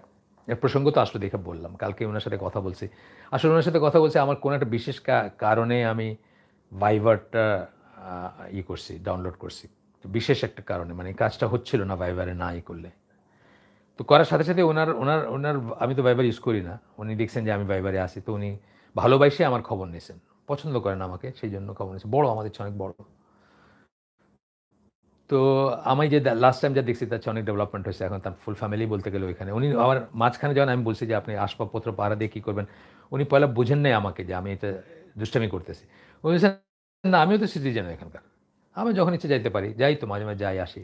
এর প্রসঙ্গ তো আসলে দেখে বললাম, কালকে ওনার সাথে কথা বলছি। আসলে ওনার সাথে কথা বলছি আমার কোনো একটা বিশেষ কারণে আমি ভাইভারটা করছি, ডাউনলোড করছি, বিশেষ একটা কারণে, মানে কাজটা হচ্ছিল না ভাইভারে না করলে। তো করার সাথে সাথে ওনার ওনার ওনার আমি তো ভাইবার ইউজ করি না, উনি দেখছেন যে আমি ভাইবারে আসি, তো উনি ভালোবাসে আমার খবর নিয়েছেন, পছন্দ করেন আমাকে, সেই জন্য খবর নিয়েছেন। বড়, আমাদের চেয়ে অনেক বড়। তো আমি যে লাস্ট টাইম যা দেখছি তার চেয়ে অনেক ডেভেলপমেন্ট হয়েছে, এখন তার ফুল ফ্যামিলি বলতে গেলে ওইখানে। উনি আমার মাঝখানে যখন আমি বলছি যে আপনি আসবাবপত্র পাহারা দিয়ে কী করবেন, উনি পয়লা বুঝেন নাই আমাকে যে আমি এটা দুষ্টামি করতেছি। উনি বলছেন না আমিও তো সিটিজেন এখানকার, আমি যখন ইচ্ছে যাইতে পারি, যাই তো মাঝে মাঝে যাই আসি।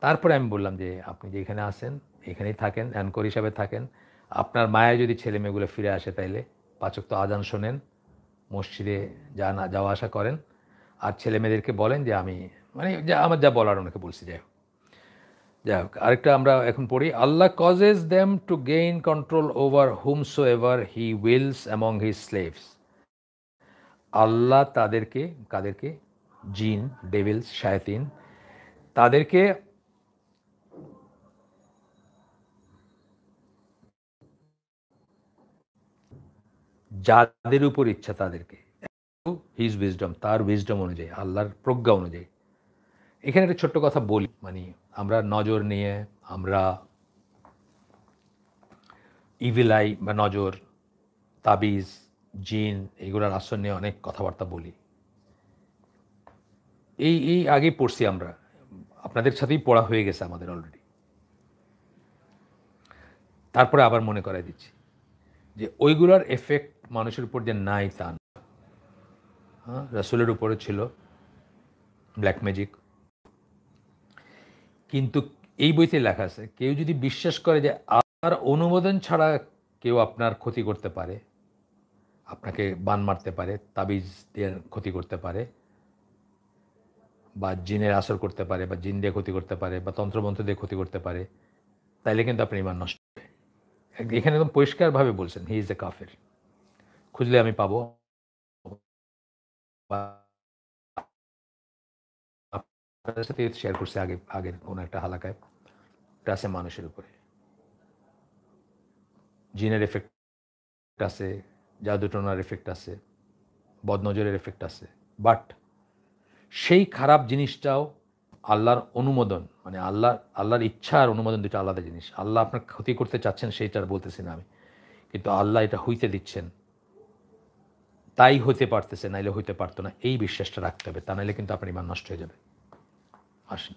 তারপরে আমি বললাম যে আপনি যে এখানে আসেন এখানেই থাকেন, অ্যানকর হিসাবে থাকেন, আপনার মায়ের যদি ছেলে মেয়েগুলো ফিরে আসে তাইলে 5 ওয়াক্ত আজান শোনেন, মসজিদে যাওয়া আসা করেন, আর ছেলে মেয়েদেরকে বলেন যে আমি, মানে যা আমার যা বলার ওনাকে বলছি। যাই হোক, আরেকটা আমরা এখন পড়ি, Allah causes them to gain control over whomsoever he wills among his slaves. Allah কাদেরকে? জিন, ডেভিলস, শায়াতিন, তাদেরকে যাদের উপর ইচ্ছা তাদেরকে, হিজ উইজডম, তার উইজডম অনুযায়ী, আল্লাহর প্রজ্ঞা অনুযায়ী। এখানে একটা ছোট্ট কথা বলি, মানে আমরা নজর নিয়ে, আমরা ইভিল আই বা নজর, তাবিজ, জিন, এগুলোর আশ্রয় নিয়ে অনেক কথাবার্তা বলি। এই আগে পড়ছি আমরা, আপনাদের সাথেই পড়া হয়ে গেছে আমাদের অলরেডি। তারপরে আবার মনে করাই দিচ্ছি যে ওইগুলোর এফেক্ট মানুষের উপর যে নাই তা না। হ্যাঁ, রাসূলের উপরে ছিল ব্ল্যাক ম্যাজিক, কিন্তু এই বইতে লেখা আছে কেউ যদি বিশ্বাস করে যে আর অনুমোদন ছাড়া কেউ আপনার ক্ষতি করতে পারে, আপনাকে বান মারতে পারে, তাবিজ দিয়ে ক্ষতি করতে পারে, বা জিনের আসর করতে পারে, বা জিন দিয়ে ক্ষতি করতে পারে, বা তন্ত্রমন্ত্র দিয়ে ক্ষতি করতে পারে, তাইলে কিন্তু আপনার ইমান নষ্ট হবে। এখানে একদম পরিষ্কারভাবে বলছেন হি ইজ এ কাফের। খুঁজলে আমি পাবো, বা আপনার সাথে শেয়ার করছে আগের কোনো একটা হালাকায়। এটা আছে মানুষের উপরে, জিনের এফেক্ট আছে, জাদুটোনার এফেক্ট আছে, বদনজরের এফেক্ট আছে, বাট সেই খারাপ জিনিসটাও আল্লাহর অনুমোদন, মানে আল্লাহর ইচ্ছা আর অনুমোদন দুটো আলাদা জিনিস। আল্লাহ আপনার ক্ষতি করতে চাচ্ছেন সেইটার বলতেছি না আমি, কিন্তু আল্লাহ এটা হইতে দিচ্ছেন, তাই হতে পারতেছে, নাইলে হইতে পারতো না, এই বিশ্বাসটা রাখতে হবে, তা নাইলে কিন্তু আপনার ইমান নষ্ট হয়ে যাবে। আসেন,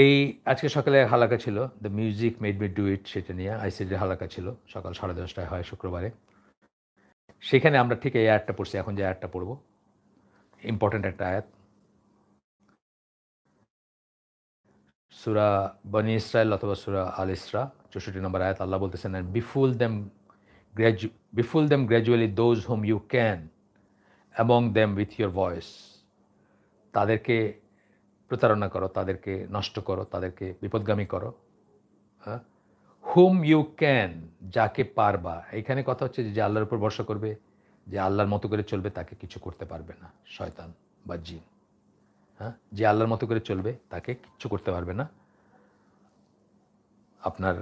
এই আজকে সকালে হালাকা ছিল the music made me do ইট, সেটা নিয়ে আইসিডির হালাকা ছিল, সকাল 10:30টায় হয় শুক্রবারে। সেখানে আমরা ঠিক এই আয়াতটা পড়ছি, এখন যে আয়াতটা পড়ব ইম্পর্ট্যান্ট একটা আয়াত, সূরা বনি ইসরাইল অথবা সূরা আল ইসরা 64 নম্বর আয়াত। আল্লাহ বলতেছেন, and befool them gradually those whom you can among them with your voice, তাদেরকে প্রতারণা করো, তাদেরকে নষ্ট করো, তাদেরকে বিপদগামী করো। হ্যাঁ, হুম ইউ ক্যান, যাকে পারবা। এইখানে কথা হচ্ছে যে আল্লাহর উপর ভরসা করবে, যে আল্লাহর মতো করে চলবে, তাকে কিছু করতে পারবে না শয়তান বা জিন। হ্যাঁ, যে আল্লাহর মতো করে চলবে তাকে কিচ্ছু করতে পারবে না আপনার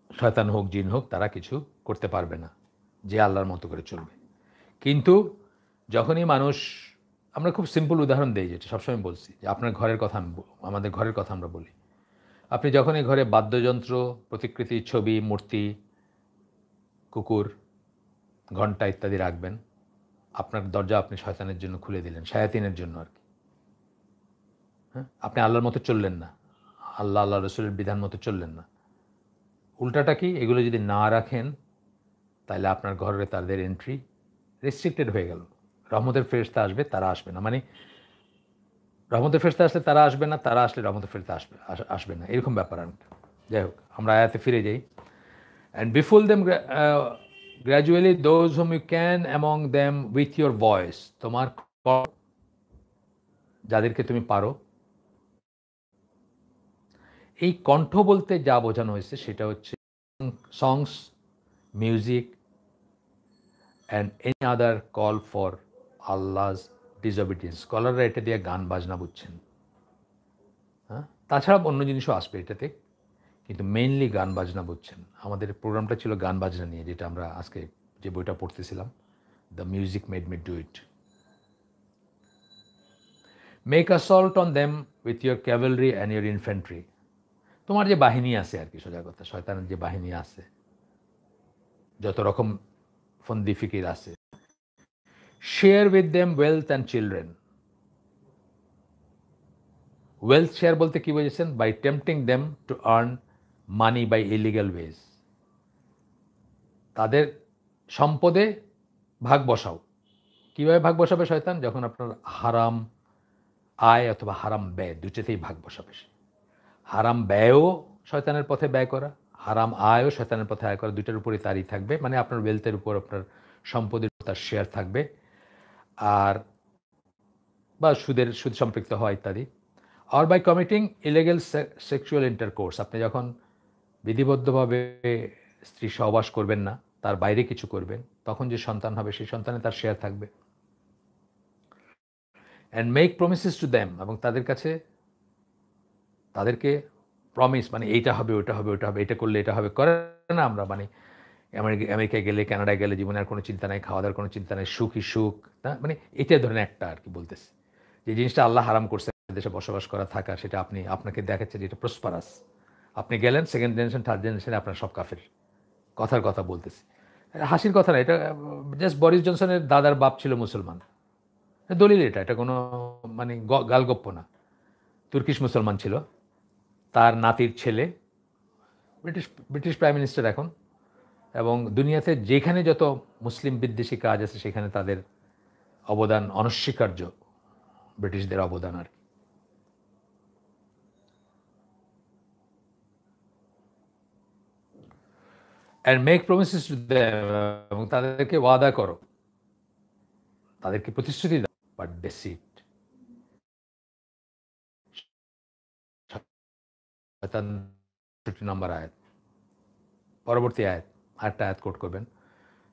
শয়তান হোক, জিন হোক, তারা কিছু করতে পারবে না যে আল্লাহর মতো করে চলবে। কিন্তু যখনই মানুষ, আমরা খুব সিম্পল উদাহরণ দিই, যেটা সবসময় বলছি, যে আপনার ঘরের কথা, আমাদের ঘরের কথা আমরা বলি। আপনি যখনই ঘরে বাদ্যযন্ত্র, প্রতিকৃতি, ছবি, মূর্তি, কুকুর, ঘণ্টা ইত্যাদি রাখবেন, আপনার দরজা আপনি শয়তানের জন্য খুলে দিলেন, শায়াতিনের জন্য আর কি। হ্যাঁ, আপনি আল্লাহর মতো চললেন না, আল্লাহ রসুলের বিধান মতো চললেন না। উল্টাটা কি, এগুলো যদি না রাখেন তাহলে আপনার ঘরে তাদের এন্ট্রি রেস্ট্রিক্টেড হয়ে গেল। রহমতের ফেরেশতা আসবে, তারা আসবে না, মানে রহমতের ফেরেশতা আসলে তারা আসবে না, তারা আসলে রহমতের ফেরেশতা আসবে না, এরকম ব্যাপার। যাই হোক, আমরা আয়াতে ফিরে যাই। And befool them gradually those whom you can among them with your voice, তোমার যাদেরকে তুমি পারো। এই কণ্ঠ বলতে যা বোঝানো হয়েছে সেটা হচ্ছে songs, music and any other call for Allah's disobedience। স্কলাররা এটা দিয়ে গান বাজনা বুঝছেন। হ্যাঁ, তাছাড়া অন্য জিনিসও আসবে এটাতে, কিন্তু মেইনলি গান বাজনা বুঝছেন। আমাদের প্রোগ্রামটা ছিল গান বাজনা নিয়ে, যেটা আমরা আজকে যে বইটা পড়তেছিলাম, the music made me do it. Make assault on them with your cavalry and your infantry. তোমার যে বাহিনী আছে আর কি, সোজা কথা, শয়তানের যে বাহিনী আছে, যত রকম ফন্দি ফিকির আছে, share with them wealth and children. Wealth share বলতে কি বুঝেছেন? By tempting them to earn money by illegal ways. তাদের সম্পদে ভাগ বসাও। কীভাবে ভাগ বসাবে শয়তান? যখন আপনার হারাম আয় অথবা হারাম ব্যয়, দুটোতেই ভাগ বসাবে সে। হারাম ব্যয়ও শয়তানের পথে ব্যয় করা, হারাম আয়ও শয়তানের পথে আয় করা, দুইটার উপরই তারই থাকবে। মানে আপনার ওয়েলথের উপর, আপনার সম্পদের তার শেয়ার থাকবে, আর বা সুদ সম্পৃক্ত হওয়া ইত্যাদি। আর by committing illegal sexual intercourse, আপনি যখন বিধিবদ্ধভাবে স্ত্রী সহবাস করবেন না, তার বাইরে কিছু করবেন, তখন যে সন্তান হবে সেই সন্তানে তার শেয়ার থাকবে। And make promises to them, এবং তাদেরকে প্রমিস, মানে এইটা হবে, ওটা হবে, ওটা হবে, এটা করলে এটা হবে, করে না আমরা, মানে আমেরিকায় গেলে, কানাডায় গেলে জীবনে আর কোনো চিন্তা নাই, খাওয়া দাওয়ার কোনো চিন্তা নাই, সুখই সুখ, না, মানে এটা ধরেন একটা আর কি বলতেছে, যে জিনিসটা আল্লাহ হারাম করছে দেশে বসবাস করা, থাকা, সেটা আপনাকে দেখাচ্ছে যে এটা প্রসপারাস। আপনি গেলেন, সেকেন্ড জেনারেশন, থার্ড জেনারেশনে আপনার সব কাফের। কথার কথা বলতেছি, হাসির কথা না, এটা জাস্ট বরিস জনসনের দাদার বাপ ছিল মুসলমান, দলিল এটা কোনো মানে গালগপ্প না। তুর্কিশ মুসলমান ছিল, তার নাতির ছেলে ব্রিটিশ প্রাইম মিনিস্টার এখন, এবং দুনিয়াতে যেখানে যত মুসলিম বিদ্বেষী কাজ আছে সেখানে তাদের অবদান অনস্বীকার্য, ব্রিটিশদের অবদান আর কি। And make promises to them, এবং তাদেরকে ওয়াদা করো, তাদেরকে প্রতিশ্রুতি দাও, বাট ডেসিট। শয়তান ৬৭ নম্বর আয়াত, পরবর্তী আয়াত, আরেকটা আয়াত কোট করবেন।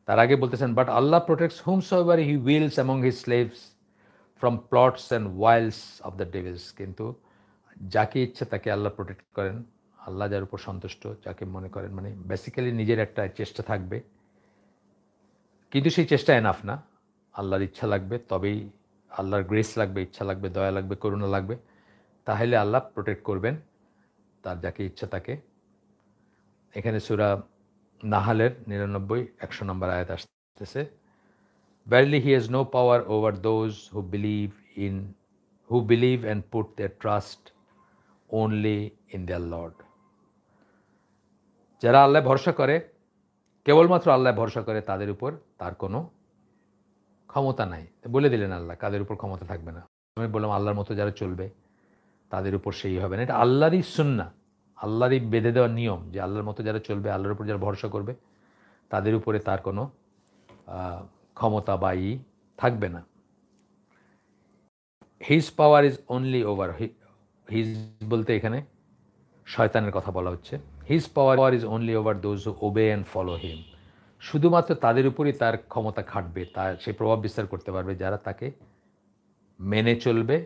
তার আগে বলতেছেন, but Allah protects whomsoever he wills among his slaves from plots and wiles of the devils। কিন্তু যাকে ইচ্ছে তাকে আল্লাহ প্রোটেক্ট করেন, আল্লাহ যার উপর সন্তুষ্ট, যাকে মনে করেন, মানে বেসিক্যালি নিজের একটা চেষ্টা থাকবে, কিন্তু সেই চেষ্টা এনাফ না, আল্লাহর ইচ্ছা লাগবে, তবেই আল্লাহর গ্রেস লাগবে, ইচ্ছা লাগবে, দয়া লাগবে, করুণা লাগবে, তাহলে আল্লাহ প্রোটেক্ট করবেন তার যাকে ইচ্ছা তাকে। এখানে সূরা নাহালের 99-100 নম্বর আয়াত আসতেছে, Verily he has no power over those who believe and put their trust only in their Lord। যারা আল্লাহ ভরসা করে, কেবলমাত্র আল্লাহ ভরসা করে, তাদের উপর তার কোনো ক্ষমতা নাই। বলে দিলেন আল্লাহ কাদের উপর ক্ষমতা থাকবে না। আমি বললাম আল্লাহর মতো যারা চলবে তাদের উপর সেই হবে না। এটা আল্লাহরই সুন্নাহ, আল্লাহরই বেঁধে দেওয়া নিয়ম যে আল্লাহর মতো যারা চলবে, আল্লাহর উপর যারা ভরসা করবে, তাদের উপরে তার কোনো ক্ষমতা বা থাকবে না। His power is only over, his বলতে এখানে শয়তানের কথা বলা হচ্ছে। His power is only over those who obey and follow him. শুধুমাত্র তাদের উপরই তার ক্ষমতা খাটবে, তার সে প্রভাব বিস্তার করতে পারবে যারা তাকে মেনে চলবে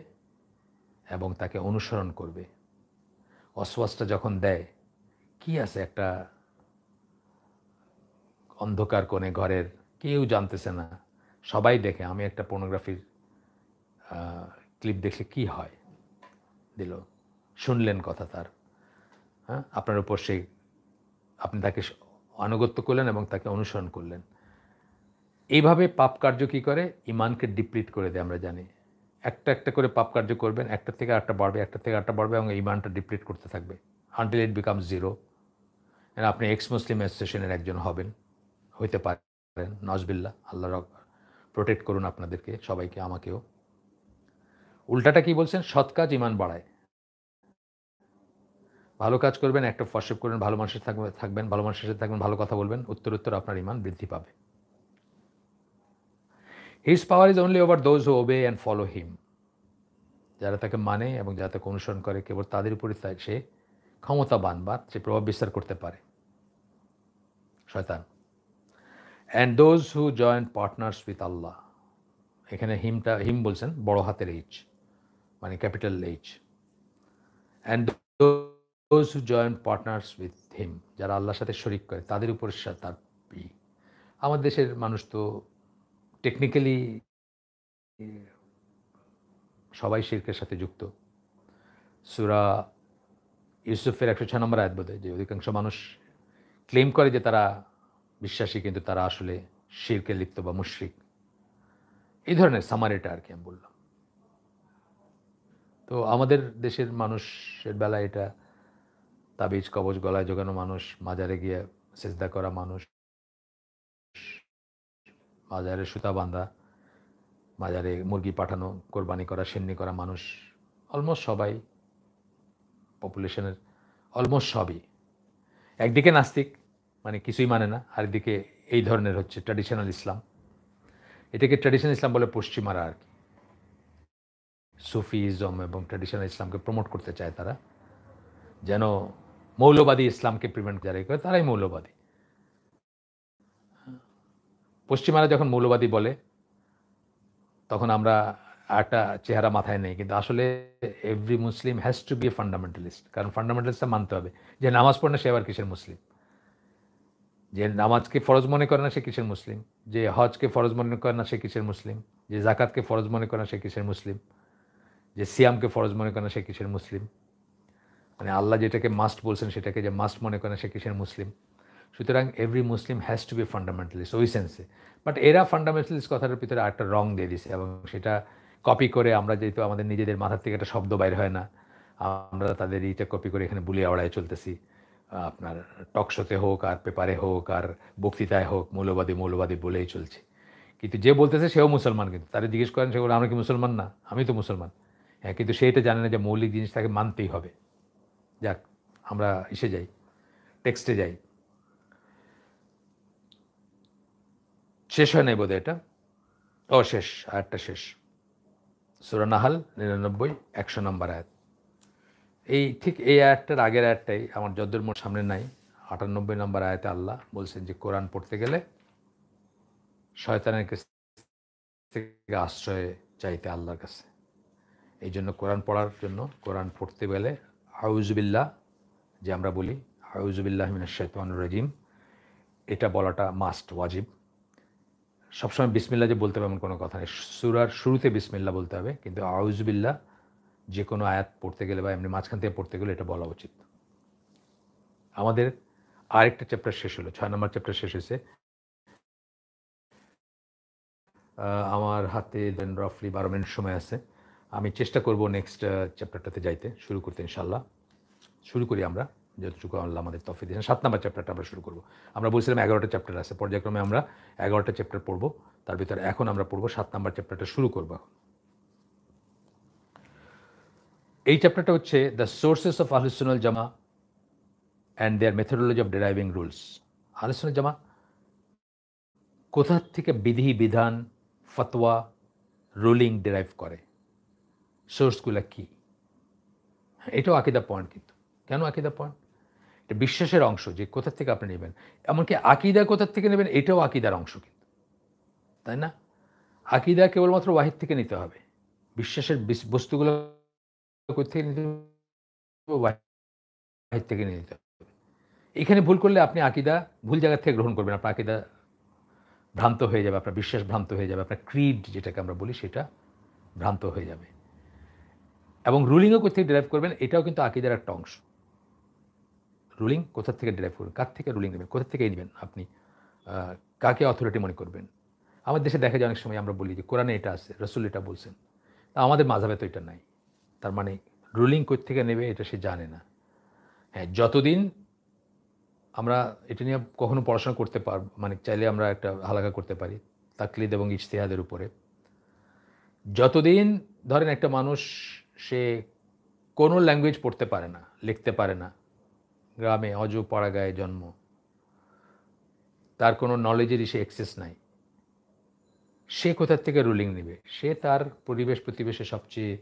এবং তাকে অনুসরণ করবে। অসওয়াসটা যখন দেয়, কি আছে একটা অন্ধকার কোণে ঘরের, কেউ জানতেছে না, সবাই দেখে, আমি একটা পর্নোগ্রাফির ক্লিপ দেখলে কি হয়, দিল, শুনলেন কথা তার, হ্যাঁ, আপনার উপর সেই, আপনি তাকে আনুগত্য করলেন এবং তাকে অনুসরণ করলেন। এইভাবে পাপ কার্য কী করে, ইমানকে ডিপ্লিট করে দেয়। আমরা জানি একটা একটা করে পাপ কার্য করবেন, একটা থেকে আটটা বাড়বে, একটা থেকে আটটা বাড়বে, এবং ইমানটা ডিপ্লিট করতে থাকবে আনটিল ইট বিকামস জিরো। আপনি এক্স মুসলিম অ্যাসোসিয়েশনের একজন হবেন, হইতে পারেন, নজবিল্লাহ, আল্লাহ প্রোটেক্ট করুন আপনাদেরকে, সবাইকে, আমাকেও। উল্টাটা কি বলছেন, সৎ কাজ ইমান বাড়ায়। ভালো কাজ করবেন, একটা ফরশেপ করবেন, ভালো মানুষের থাকবেন, ভালো মানুষের সাথে থাকবেন, ভালো কথা বলবেন, উত্তর আপনার ইমান বৃদ্ধি পাবে। His power is only over those who obey and follow him. যারা তাকে মানে এবং যারা তাকে অনুসরণ করে, কেবল তাদের উপরই সে ক্ষমতাবান বা সে প্রভাব বিস্তার করতে পারে, শয়তান। And those who joint partners with Allah. এখানে হিম বলছেন বড় হাতের এইচ, মানে capital H. And those who joint partners with him, যারা আল্লাহর সাথে শরিক করে, তাদের উপর তার। আমাদের দেশের মানুষ তো টেকনিক্যালি সবাই শিরকের সাথে যুক্ত। সূরা ইউসুফের 106 নম্বর আয়াত বোধহয়, যে অধিকাংশ মানুষ ক্লেম করে যে তারা বিশ্বাসী, কিন্তু তারা আসলে শিরকে লিপ্ত বা মুশরিক। এই ধরনের সামারিটা আর কি আমি বললাম। তো আমাদের দেশের মানুষের বেলায় এটা তাবিজ কবজ গলায় জোগানো মানুষ, মাজারে গিয়ে সেজদা করা মানুষ, মাজারে সুতা বাঁধা, মাজারে মুরগি পাঠানো, কোরবানি করা, সিন্নি করা মানুষ, অলমোস্ট সবাই, পপুলেশনের অলমোস্ট সবই একদিকে নাস্তিক, মানে কিছুই মানে না, আর একদিকে এই ধরনের হচ্ছে ট্র্যাডিশনাল ইসলাম। এটাকে ট্র্যাডিশনাল ইসলাম বলে পশ্চিমারা আর কি। সুফিজম এবং ট্র্যাডিশনাল ইসলামকে প্রমোট করতে চায় তারা, যেন মৌলবাদী ইসলামকে প্রিভেন্ট যারা করে, তারাই মৌলবাদী। পশ্চিমারা যখন মৌলবাদী বলে তখন আমরা একটা চেহারা মাথায় নেই, কিন্তু আসলে every Muslim has to be a fundamentalist. কারণ ফান্ডামেন্টালিস্টটা মানতে হবে যে নামাজ পড়ে না সে আবার কিসের মুসলিম, যে নামাজকে ফরজ মনে করে না সে কিসের মুসলিম, যে হজকে ফরজ মনে করে না সে কিসের মুসলিম, যে জাকাতকে ফরজ মনে করে না সে কিসের মুসলিম, যে সিয়ামকে ফরজ মনে করে না সে কিসের মুসলিম, মানে আল্লাহ যেটাকে মাস্ট বলছেন সেটাকে যে মাস্ট মনে করে না সে কিসের মুসলিম। সুতরাং every Muslim has to be fundamentalist ওই সেন্সে। বাট এরা ফান্ডামেন্টালিস্ট কথাটার ভিতরে একটা রং দিয়ে দিছে, এবং সেটা কপি করে আমরা, যেহেতু আমাদের নিজেদের মাথার থেকে একটা শব্দ বাইর হয় না, আমরা তাদের এইটা কপি করে এখানে বুলি আওড়ায় চলতেছি, আপনার টক শোতে হোক আর পেপারে হোক আর বক্তৃতায় হোক মৌলবাদী মৌলবাদী বলেই চলছে। কিন্তু যে বলতেছে সেও মুসলমান, কিন্তু তারা জিজ্ঞেস করেন সে বলে আমরা কি মুসলমান না, আমি তো মুসলমান। হ্যাঁ, কিন্তু সে এটা জানে না যে মৌলিক জিনিস তাকে মানতেই হবে। যাক, আমরা এসে যাই, টেক্সটে যাই। শেষ হয় নাই বোধহয় এটা, ও শেষ, আয়াতটা শেষ। সূরা নাহাল 99 100 নম্বর আয়াত। ঠিক এই আয়াতটার আগের আয়াতটাই আমার যদ্দুর মোট সামনে নাই, 98 নম্বর আয়াতে আল্লাহ বলছেন যে কোরআন পড়তে গেলে শয়তানের কাছ থেকে আশ্রয় চাইতে আল্লাহর কাছে। এই জন্য কোরআন পড়ার জন্য, কোরআন পড়তে গেলে আউযুবিল্লাহ যে আমরা বলি, আউযুবিল্লাহি মিনাশ শাইতানির রাজিম, এটা বলাটা মাস্ট, ওয়াজিব। সবসময় বিসমিল্লাহ যে বলতে হবে এমন কোনো কথা নেই। সূরার শুরুতে বিসমিল্লাহ বলতে হবে, কিন্তু আউযুবিল্লাহ যে কোনো আয়াত পড়তে গেলে বা এমনি মাঝখান থেকে পড়তে গেলে এটা বলা উচিত। আমাদের আরেকটা চ্যাপ্টার শেষ হলো, 6 নম্বর চ্যাপ্টার শেষ হয়েছে। আমার হাতে দেন রাফলি 12 মিনিট সময় আছে। আমি চেষ্টা করব নেক্সট চ্যাপ্টারটাতে যাইতে, শুরু করতে ইনশাআল্লাহ। শুরু করি আমরা, যতটুকু আল্লাহ আমাদের তৌফিক দিয়েছেন। 7 নম্বর চ্যাপ্টারটা আমরা শুরু করব। আমরা বলছিলাম 11টা চ্যাপ্টার আছে, পর্যায়ক্রমে আমরা 11টা চ্যাপ্টার পড়ব। তার ভিতরে এখন আমরা পড়ব 7 নম্বর চ্যাপ্টারটা শুরু করব। এই চ্যাপ্টারটা হচ্ছে দ্য সোর্সেস অফ আহলুস সুন্নাহ ওয়াল জামাআহ and their methodology of deriving rules. আহলুস সুন্নাহ ওয়াল জামাআহ কোথা থেকে বিধি বিধান, ফতোয়া, রুলিং ডেরাইভ করে, সোর্সগুলো কী। এটাও আকীদা পয়েন্ট। কিন্তু কেন আকীদা পয়েন্ট? এটা বিশ্বাসের অংশ যে কোথা থেকে আপনি নেবেন। এমনকি আকীদা কোথা থেকে নেবেন এটাও আকীদার অংশ কিন্তু, তাই না? আকীদা কেবলমাত্র ওয়াহিদ থেকে নিতে হবে। বিশ্বাসের বস্তুগুলো কোথা থেকে নিতে হবে? ওয়াহিদ থেকে নিতে হবে। এখানে ভুল করলে আপনি আকীদা ভুল জায়গা থেকে গ্রহণ করবেন। আপনার আকীদা ভ্রান্ত হয়ে যাবে, আপনার বিশ্বাস ভ্রান্ত হয়ে যাবে, আপনার ক্রিড যেটাকে আমরা বলি সেটা ভ্রান্ত হয়ে যাবে। এবং রুলিংও কোথা থেকে ডেরাইভ করবেন এটাও কিন্তু আকীদার একটা অংশ। রুলিং কোথা থেকে ডেরাইভ করবেন, কার থেকে রুলিং নেবেন, কোথা থেকে নেবেন, আপনি কাকে অথরিটি মনে করবেন। আমার দেশে দেখা যায় অনেক সময় আমরা বলি যে কোরআনে এটা আছে, রাসূল এটা বলছেন, তা আমাদের মাযহাবে তো এটা নাই। তার মানে রুলিং কোথা থেকে নেবে এটা সে জানে না। হ্যাঁ, যতদিন আমরা এটা নিয়ে কখনো পড়াশোনা করতে মানে চাইলে আমরা একটা হালকা করতে পারি তাকলিদ এবং ইজতিহাদের উপরে। যতদিন ধরেন একটা মানুষ সে কোনো ল্যাঙ্গুয়েজ পড়তে পারে না, লিখতে পারে না, গ্রামে অজ পাড়া গায়ে জন্ম, তার কোনো নলেজেরই সে অ্যাক্সেস নাই, সে কোথা থেকে রুলিং নেবে? সে তার পরিবেশ প্রতিবেশে সবচেয়ে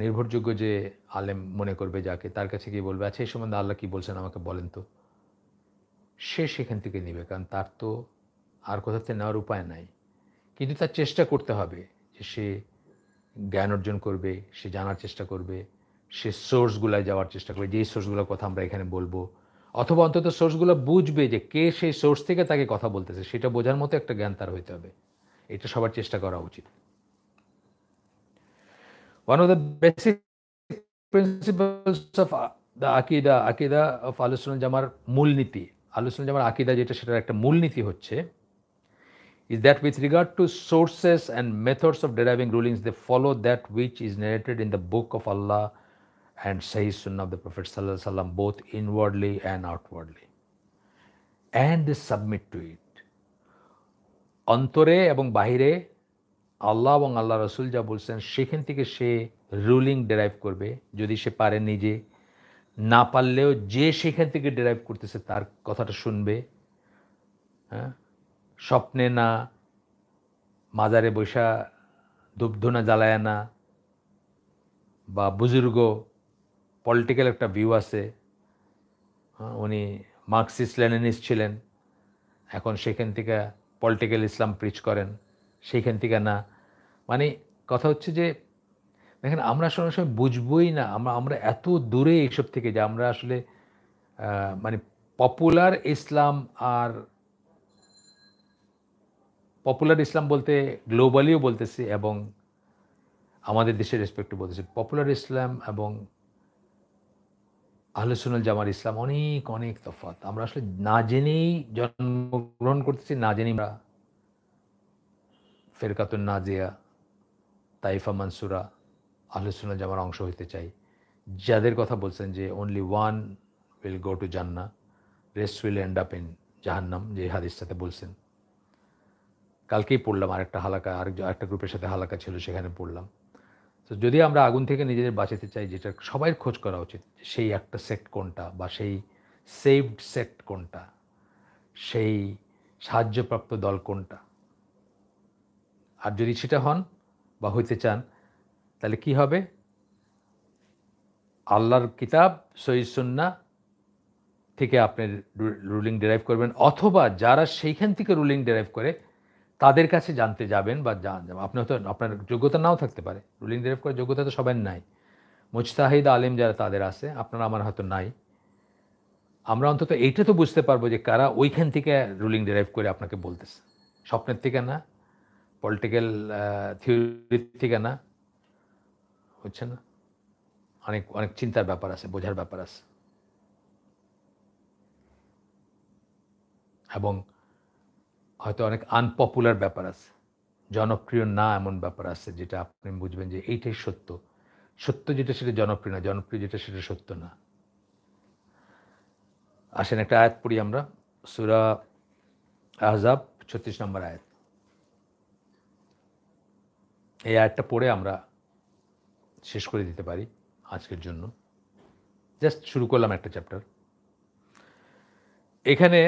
নির্ভরযোগ্য যে আলেম মনে করবে যাকে, তার কাছে গিয়ে বলবে আচ্ছা এই সম্বন্ধে আল্লাহ কী বলছেন আমাকে বলেন তো। সে সেখান থেকে নেবে, কারণ তার তো আর কোথা থেকে নেওয়ার উপায় নাই। কিন্তু তার চেষ্টা করতে হবে যে সে জ্ঞান অর্জন করবে, সে জানার চেষ্টা করবে, সে সোর্সগুলায় যাওয়ার চেষ্টা করবে, যেই সোর্সগুলোর কথা আমরা এখানে বলবো, অথবা অন্তত সোর্সগুলো বুঝবে যে কে সেই সোর্স থেকে তাকে কথা বলতেছে, সেটা বোঝার মতো একটা জ্ঞান তার হইতে হবে। এটা সবার চেষ্টা করা উচিত। One of the basic principles of the Aqidah of Ahlus Sunnah Jama'ar মূলনীতি, আহলুস সুন্নাহ জামার আকীদা যেটা, সেটার একটা মূলনীতি হচ্ছে is that with regard to sources and methods of deriving rulings, they follow that which is narrated in the book of Allah and Sahih Sunnah of the Prophet Sallallahu Alaihi Wasallam, both inwardly and outwardly, and they submit to it. অন্তরে এবং বাহিরে আল্লাহ এবং আল্লাহ রসুল যা বলছেন সেখান থেকে সে ruling derive করবে, যদি সে পারে নিজে, না পারলেও যে সেখান থেকে ডেরাইভ করতেছে তার কথাটা শুনবে। হ্যাঁ, স্বপ্নে না, মাজারে বৈশা ধূপধুনা জ্বালায় না, বা বুজুর্গ পলিটিক্যাল একটা ভিউ আছে, উনি মার্কসিস্ট লেনিনিস্ট ছিলেন, এখন সেখান থেকে পলিটিক্যাল ইসলাম প্রিচ করেন, সেইখান থেকে না। মানে কথা হচ্ছে যে দেখেন আমরা আসলে অনেক সময় বুঝবই না, আমরা এত দূরে এইসব থেকে যে আমরা আসলে মানে পপুলার ইসলাম আর পপুলার ইসলাম বলতে গ্লোবালিও বলতেছি এবং আমাদের দেশের রেসপেক্টও বলতেছি। পপুলার ইসলাম এবং আহলুস সুন্নাহ জামার ইসলাম অনেক অনেক তফাৎ। আমরা আসলে না জেনেই জন্মগ্রহণ করতেছি, না জেনেই আমরা ফেরকাতুন নাজিয়া, তাইফা মানসুরা, আহলে সুন্নাত জামার অংশ হইতে চাই, যাদের কথা বলছেন যে only one will go to Jannah, rest will end up in জাহান্নাম, যে হাদিসটাতে বলছেন। কালকেই পড়লাম আরেকটা হালাকা, আরেকটা গ্রুপের সাথে হালাকা ছিল, সেখানে পড়লাম। তো যদি আমরা আগুন থেকে নিজেদের বাঁচাতে চাই, যেটা সবাই খোঁজ করা উচিত, সেই একটা সেক্ট কোনটা, বা সেই সেভড সেক্ট কোনটা, সেই সাহায্যপ্রাপ্ত দল কোনটা। আর যদি সেটা হন বা হইতে চান, তাহলে কি হবে? আল্লাহর কিতাব, সহিহ সুন্নাহ থেকে আপনি রুলিং ডেরাইভ করবেন, অথবা যারা সেইখান থেকে রুলিং ডেরাইভ করে তাদের কাছে জানতে যাবেন, বা আপনি হয়তো আপনার যোগ্যতা নাও থাকতে পারে, রুলিং ডেরাইভ করার যোগ্যতা তো সবার নাই। মুজতাহিদ আলেম যারা তাদের আছে, আপনার আমার হয়তো নাই। আমরা অন্তত এইটা তো বুঝতে পারবো যে কারা ওইখান থেকে রুলিং ডেরাইভ করে আপনাকে বলতেছে। স্বপ্নের থেকে না, পলিটিক্যাল থিওরি থেকে না, হচ্ছে না। অনেক অনেক চিন্তার ব্যাপার আছে, বোঝার ব্যাপার আছে, এবং হয়তো অনেক আনপপুলার ব্যাপার আছে, জনপ্রিয় না এমন ব্যাপার আছে, যেটা আপনি বুঝবেন যে এইটাই সত্য। সত্য যেটা সেটা জনপ্রিয় না, জনপ্রিয় যেটা সেটা সত্য না। আসেন একটা আয়াত পড়ি আমরা, সূরা আহজাব 36 নম্বর আয়াত। এই আয়াতটা পড়ে আমরা শেষ করে দিতে পারি আজকের জন্য। জাস্ট শুরু করলাম একটা চ্যাপ্টার। এখানে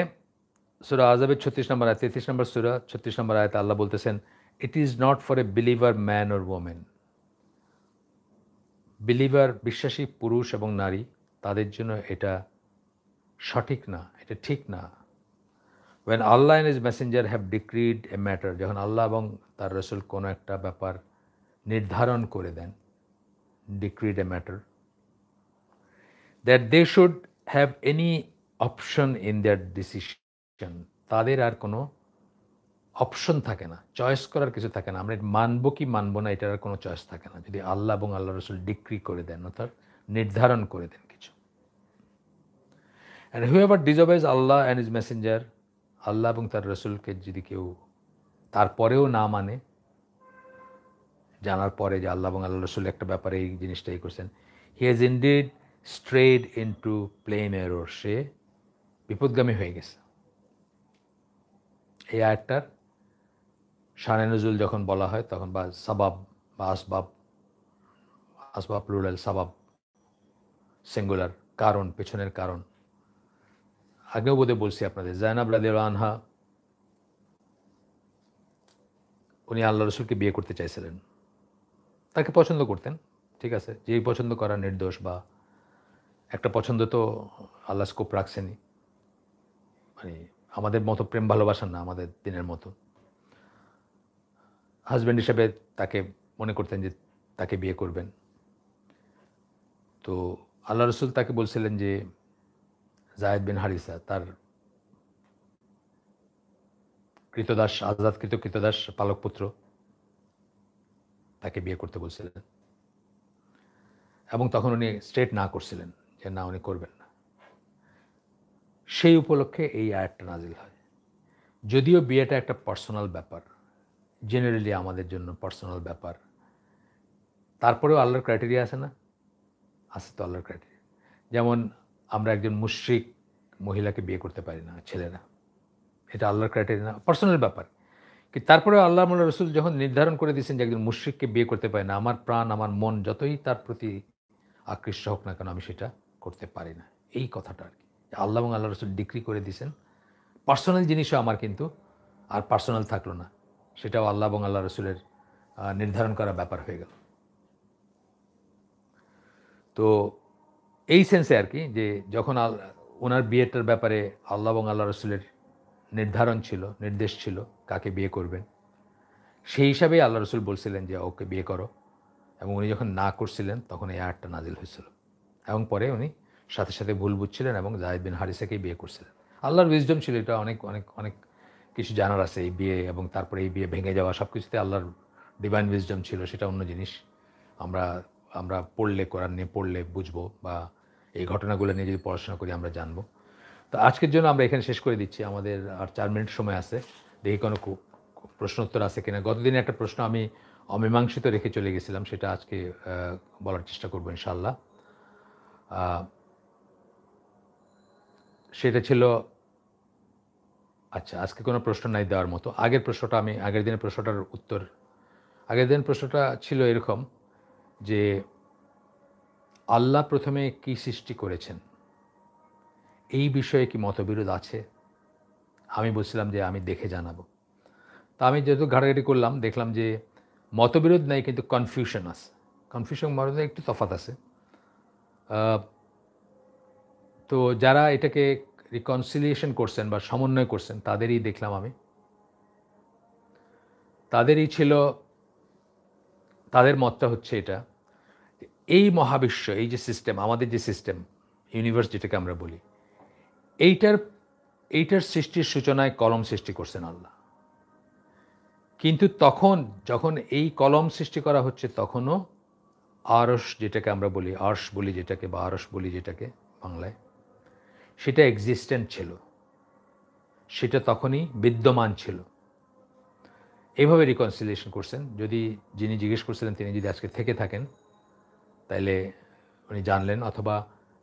সূরা আহজাবের 36 নম্বর আয়াত, 33 নম্বর সূরা 36 নম্বর আয়াতে আল্লাহ বলতেছেন, it is not for a believer man or women. Believer, বিশ্বাসী পুরুষ এবং নারী, তাদের জন্য এটা সঠিক না, এটা ঠিক না। when Allah and his messenger have decreed a matter, যখন আল্লাহ এবং তার রাসূল কোনো একটা ব্যাপার নির্ধারণ করে দেন, decreed a matter, that they should have any option in their decision, তাদের আর কোনো অপশন থাকে না, চয়েস করার কিছু থাকে না। আমরা মানব কি মানব না, এটার আর কোনো চয়েস থাকে না, যদি আল্লাহ এবং আল্লাহ রাসূল ডিক্রি করে দেন, অর্থাৎ নির্ধারণ করে দেন কিছু। and whoever disobeys Allah and his messenger, আল্লাহ এবং তার রাসূলকে যদি কেউ তারপরেও না মানে, জানার পরে যে আল্লাহ এবং আল্লাহ রাসূল একটা ব্যাপারে এই জিনিসটাই করছেন, he has indeed strayed into plain error, সে বিপদগামী হয়ে গেছে। এই আয়াতটার শানে নুজুল যখন বলা হয় তখন, বা সাবাব বা আসবাব, আসবাব প্লুরাল, সাবাব সিঙ্গুলার, কারণ, পেছনের কারণ। আগেও বোধহয় বলছি আপনাদের, জায়নাব রাদিয়াল্লাহু আনহা, উনি আল্লাহ রাসূলকে বিয়ে করতে চাইছিলেন, তাকে পছন্দ করতেন, ঠিক আছে, যেই পছন্দ করা নির্দোষ, বা একটা পছন্দ তো আল্লাহ স্কোপ রাখছেনই, মানে আমাদের মতো প্রেম ভালোবাসা না, আমাদের দিনের মতো। হাজব্যান্ড হিসেবে তাকে মনে করতেন যে তাকে বিয়ে করবেন। তো আল্লাহ রাসূল তাকে বলছিলেন যে যায়েদ বিন হারিসা, তার কৃতদাস, আজাদকৃত কৃতদাস পালক পুত্র, তাকে বিয়ে করতে বলছিলেন, এবং তখন উনি স্ট্রেট না করছিলেন যে না, উনি করবেন না। সেই উপলক্ষে এই আয়াতটা নাজিল হয়। যদিও বিয়েটা একটা পার্সোনাল ব্যাপার, জেনারেলি আমাদের জন্য পার্সোনাল ব্যাপার, তারপরেও আল্লাহর ক্রাইটেরিয়া আছে না? আছে তো আল্লাহর ক্রাইটেরিয়া। যেমন আমরা একজন মুশরিক মহিলাকে বিয়ে করতে পারি না, ছেলেরা, এটা আল্লাহর ক্রাইটেরিয়া না, পার্সোনাল ব্যাপার। কিন্তু তারপরেও আল্লাহ এবং রাসূল যখন নির্ধারণ করে দিয়েছেন যে একজন মুশরিককে বিয়ে করতে পারি না, আমার প্রাণ, আমার মন যতই তার প্রতি আকৃষ্ট হোক না কেন, আমি সেটা করতে পারি না। এই কথাটা আর কি, আল্লাহ এবং আল্লাহ রাসূল ডিক্রি করে দিয়েছেন। পার্সোনাল জিনিসও আমার কিন্তু আর পার্সোনাল থাকলো না, সেটাও আল্লাহ এবং আল্লাহ রাসূলের নির্ধারণ করা ব্যাপার হয়ে গেল। তো এই সেন্সে আর কি, যে যখন ওনার বিয়েটার ব্যাপারে আল্লাহ এবং আল্লাহ রাসূলের নির্ধারণ ছিল, নির্দেশ ছিল কাকে বিয়ে করবেন, সেই হিসাবেই আল্লাহ রাসূল বলছিলেন যে ওকে বিয়ে করো, এবং উনি যখন না করছিলেন তখন এই আয়াতটা নাজিল হয়েছিল, এবং পরে উনি সাথে সাথে ভুল বুঝছিলেন এবং যায়েদ বিন হারিসাকেই বিয়ে করছিলেন। আল্লাহর উইজডম ছিল, এটা অনেক অনেক অনেক কিছু জানার আছে এই বিয়ে, এবং তারপরে এই বিয়ে ভেঙে যাওয়া, সব কিছুতে আল্লাহর ডিভাইন উইজডম ছিল, সেটা অন্য জিনিস। আমরা আমরা পড়লে, কোরআন নিয়ে পড়লে বুঝবো, বা এই ঘটনাগুলো নিয়ে যদি পড়াশোনা করি আমরা জানবো। তো আজকের জন্য আমরা এখানে শেষ করে দিচ্ছি, আমাদের আর 4 মিনিট সময় আছে। দেখি কোনো প্রশ্ন উত্তর আছে কিনা। গতদিনে একটা প্রশ্ন আমি অমীমাংসিত রেখে চলে গেছিলাম, সেটা আজকে বলার চেষ্টা করব ইনশাআল্লাহ। সেটা ছিল, আচ্ছা আজকে কোনো প্রশ্ন নাই দেওয়ার মতো। আগের প্রশ্নটা আমি আগের দিনের প্রশ্নটার উত্তর, আগের দিনের প্রশ্নটা ছিল এরকম যে আল্লাহ প্রথমে কি সৃষ্টি করেছেন, এই বিষয়ে কি মতবিরোধ আছে? আমি বলছিলাম যে আমি দেখে জানাবো। তা আমি যেহেতু ঘাটাঘাটি করলাম, দেখলাম যে মতবিরোধ নাই, কিন্তু কনফিউশন আছে। কনফিউশন মতবিরোধে একটু তফাৎ আছে। তো যারা এটাকে রিকনসিলিয়েশন করছেন বা সমন্বয় করছেন তাদেরই দেখলাম আমি। তাদেরই ছিল, তাদের মতটা হচ্ছে এটা, এই মহাবিশ্ব, এই যে সিস্টেম, আমাদের যে সিস্টেম, ইউনিভার্স যেটাকে আমরা বলি, এইটার এইটার সৃষ্টির সূচনায় কলম সৃষ্টি করছেন আল্লাহ। কিন্তু তখন যখন এই কলম সৃষ্টি করা হচ্ছে তখনও আরশ যেটাকে আমরা বলি, আরশ বলি যেটাকে, বা আরশ বলি যেটাকে বাংলায়, সেটা এক্সিস্টেন্ট ছিল, সেটা তখনই বিদ্যমান ছিল। এইভাবে রিকনসিলিয়েশন করছেন। যদি যিনি জিজ্ঞেস করছিলেন তিনি যদি আজকে থেকে থাকেন তাইলে উনি জানলেন, অথবা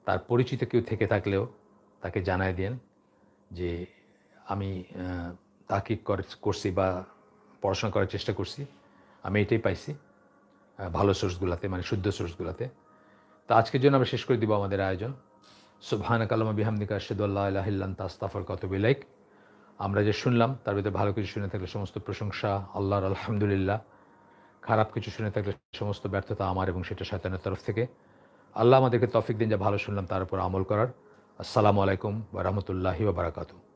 তার পরিচিত কেউ থেকে থাকলেও তাকে জানায় দেন যে আমি তাহকিক করছি বা পড়াশোনা করার চেষ্টা করছি, আমি এটাই পাইছি ভালো সোর্সগুলোতে, মানে শুদ্ধ সোর্সগুলোতে। তো আজকের জন্য আমরা শেষ করে দিব আমাদের আয়োজন। সুবহানাকা আল্লাহুম্মা বিহামদিকা আশহাদু আল্লা ইলাহা ইল্লা আনতা আস্তাগফিরুকা ওয়া আতুবু ইলাইক। আমরা যে শুনলাম তার ভিতরে ভালো কিছু শুনে থাকলে সমস্ত প্রশংসা আল্লাহর, আলহামদুলিল্লাহ। খারাপ কিছু শুনে থাকলে সমস্ত ব্যর্থতা আমার এবং সেটা শয়তানের তরফ থেকে। আল্লাহ আমাদেরকে তৌফিক দিন যা ভালো শুনলাম তার উপর আমল করার। আসসালামু আলাইকুম ওয়া রাহমাতুল্লাহি ওয়া বারাকাতুহু।